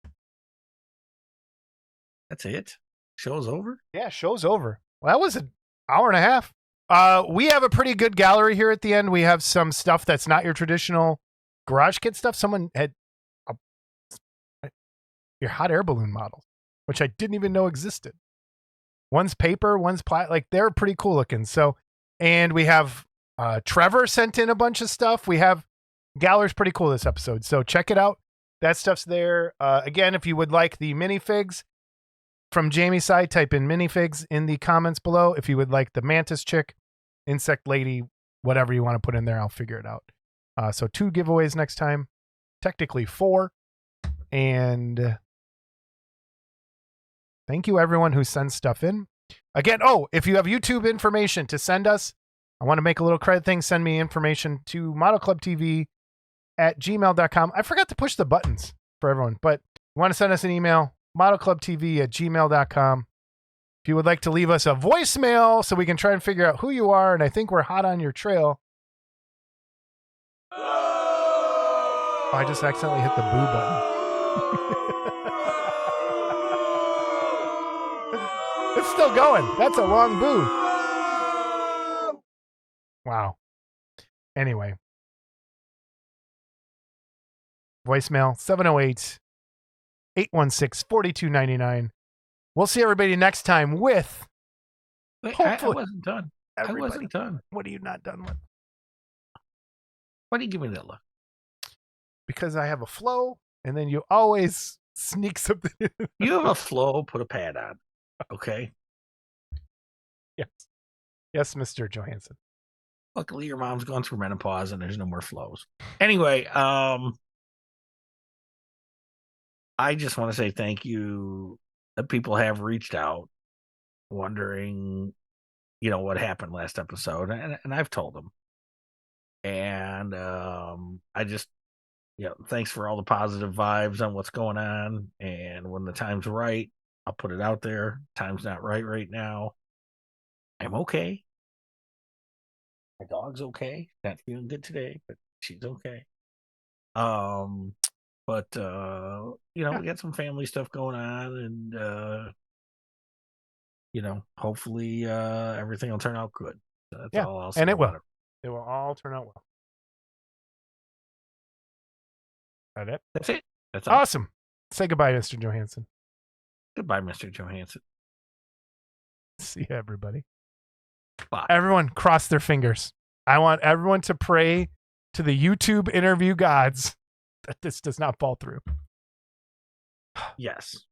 That's it. Show's over? Yeah, show's over. Well, that was an hour and a half. We have a pretty good gallery here at the end. We have some stuff that's not your traditional garage kit stuff. Someone had your hot air balloon models, which I didn't even know existed. One's paper, one's plastic. Like, they're pretty cool looking. So, and we have Trevor sent in a bunch of stuff. We have gallery's pretty cool this episode. So check it out. That stuff's there. Again, if you would like the minifigs from Jamie's side, type in minifigs in the comments below. If you would like the Mantis Chick, Insect Lady, whatever you want to put in there, I'll figure it out. So 2 giveaways next time. Technically 4. And thank you everyone who sends stuff in. Again, if you have YouTube information to send us, I want to make a little credit thing. Send me information to modelclubtv@gmail.com. I forgot to push the buttons for everyone, but you want to send us an email, modelclubtv@gmail.com. If you would like to leave us a voicemail so we can try and figure out who you are, and I think we're hot on your trail. Oh, I just accidentally hit the boo button. It's still going. That's a long boo. Wow. Anyway. Voicemail 708-816-4299. We'll see everybody next time with... Wait, I wasn't done. Everybody. I wasn't done. What are you not done with? Why do you give me that look? Because I have a flow, and then you always sneak something in. You have a flow, put a pad on. Okay? Yes. Yes, Mr. Johansson. Luckily, your mom's gone through menopause and there's no more flows. Anyway, I just want to say thank you that people have reached out wondering, what happened last episode. And I've told them. And I just, thanks for all the positive vibes on what's going on. And when the time's right, I'll put it out there. Time's not right now. I'm okay. My dog's okay. Not feeling good today, but she's okay. We got some family stuff going on, and hopefully everything will turn out good. That's Yeah, all I'll say and it about will. It will all turn out well. That it? That's it. That's all. Awesome. Say goodbye, Mr. Johansson. Goodbye, Mr. Johansson. See you, everybody. Bye. Everyone cross their fingers. I want everyone to pray to the YouTube interview gods that this does not fall through. Yes.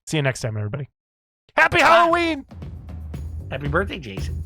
See you next time, everybody. Happy Halloween! Happy birthday, Jason.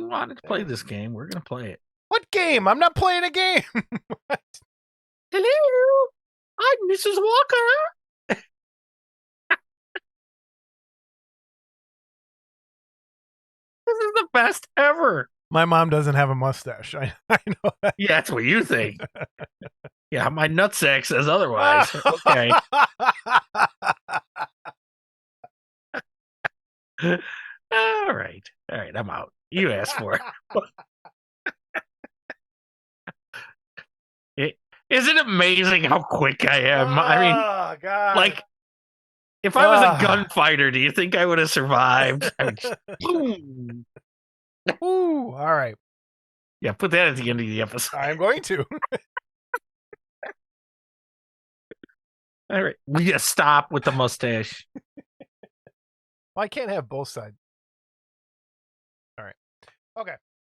you wanted to play this game, we're gonna play it. What game? I'm not playing a game. Hello, I'm Mrs. Walker. This is the best ever. My mom doesn't have a mustache. I know that. Yeah, that's what you think. Yeah, my nutsack says otherwise. Okay. All right. I'm out. You asked for it. Isn't it amazing how quick I am? I mean, Oh, God. like, if I was a gunfighter, do you think I would have survived? I would just, boom. Ooh, all right. Yeah, put that at the end of the episode. I'm going to. All right. We just stop with the mustache. Well, I can't have both sides. All right. Okay.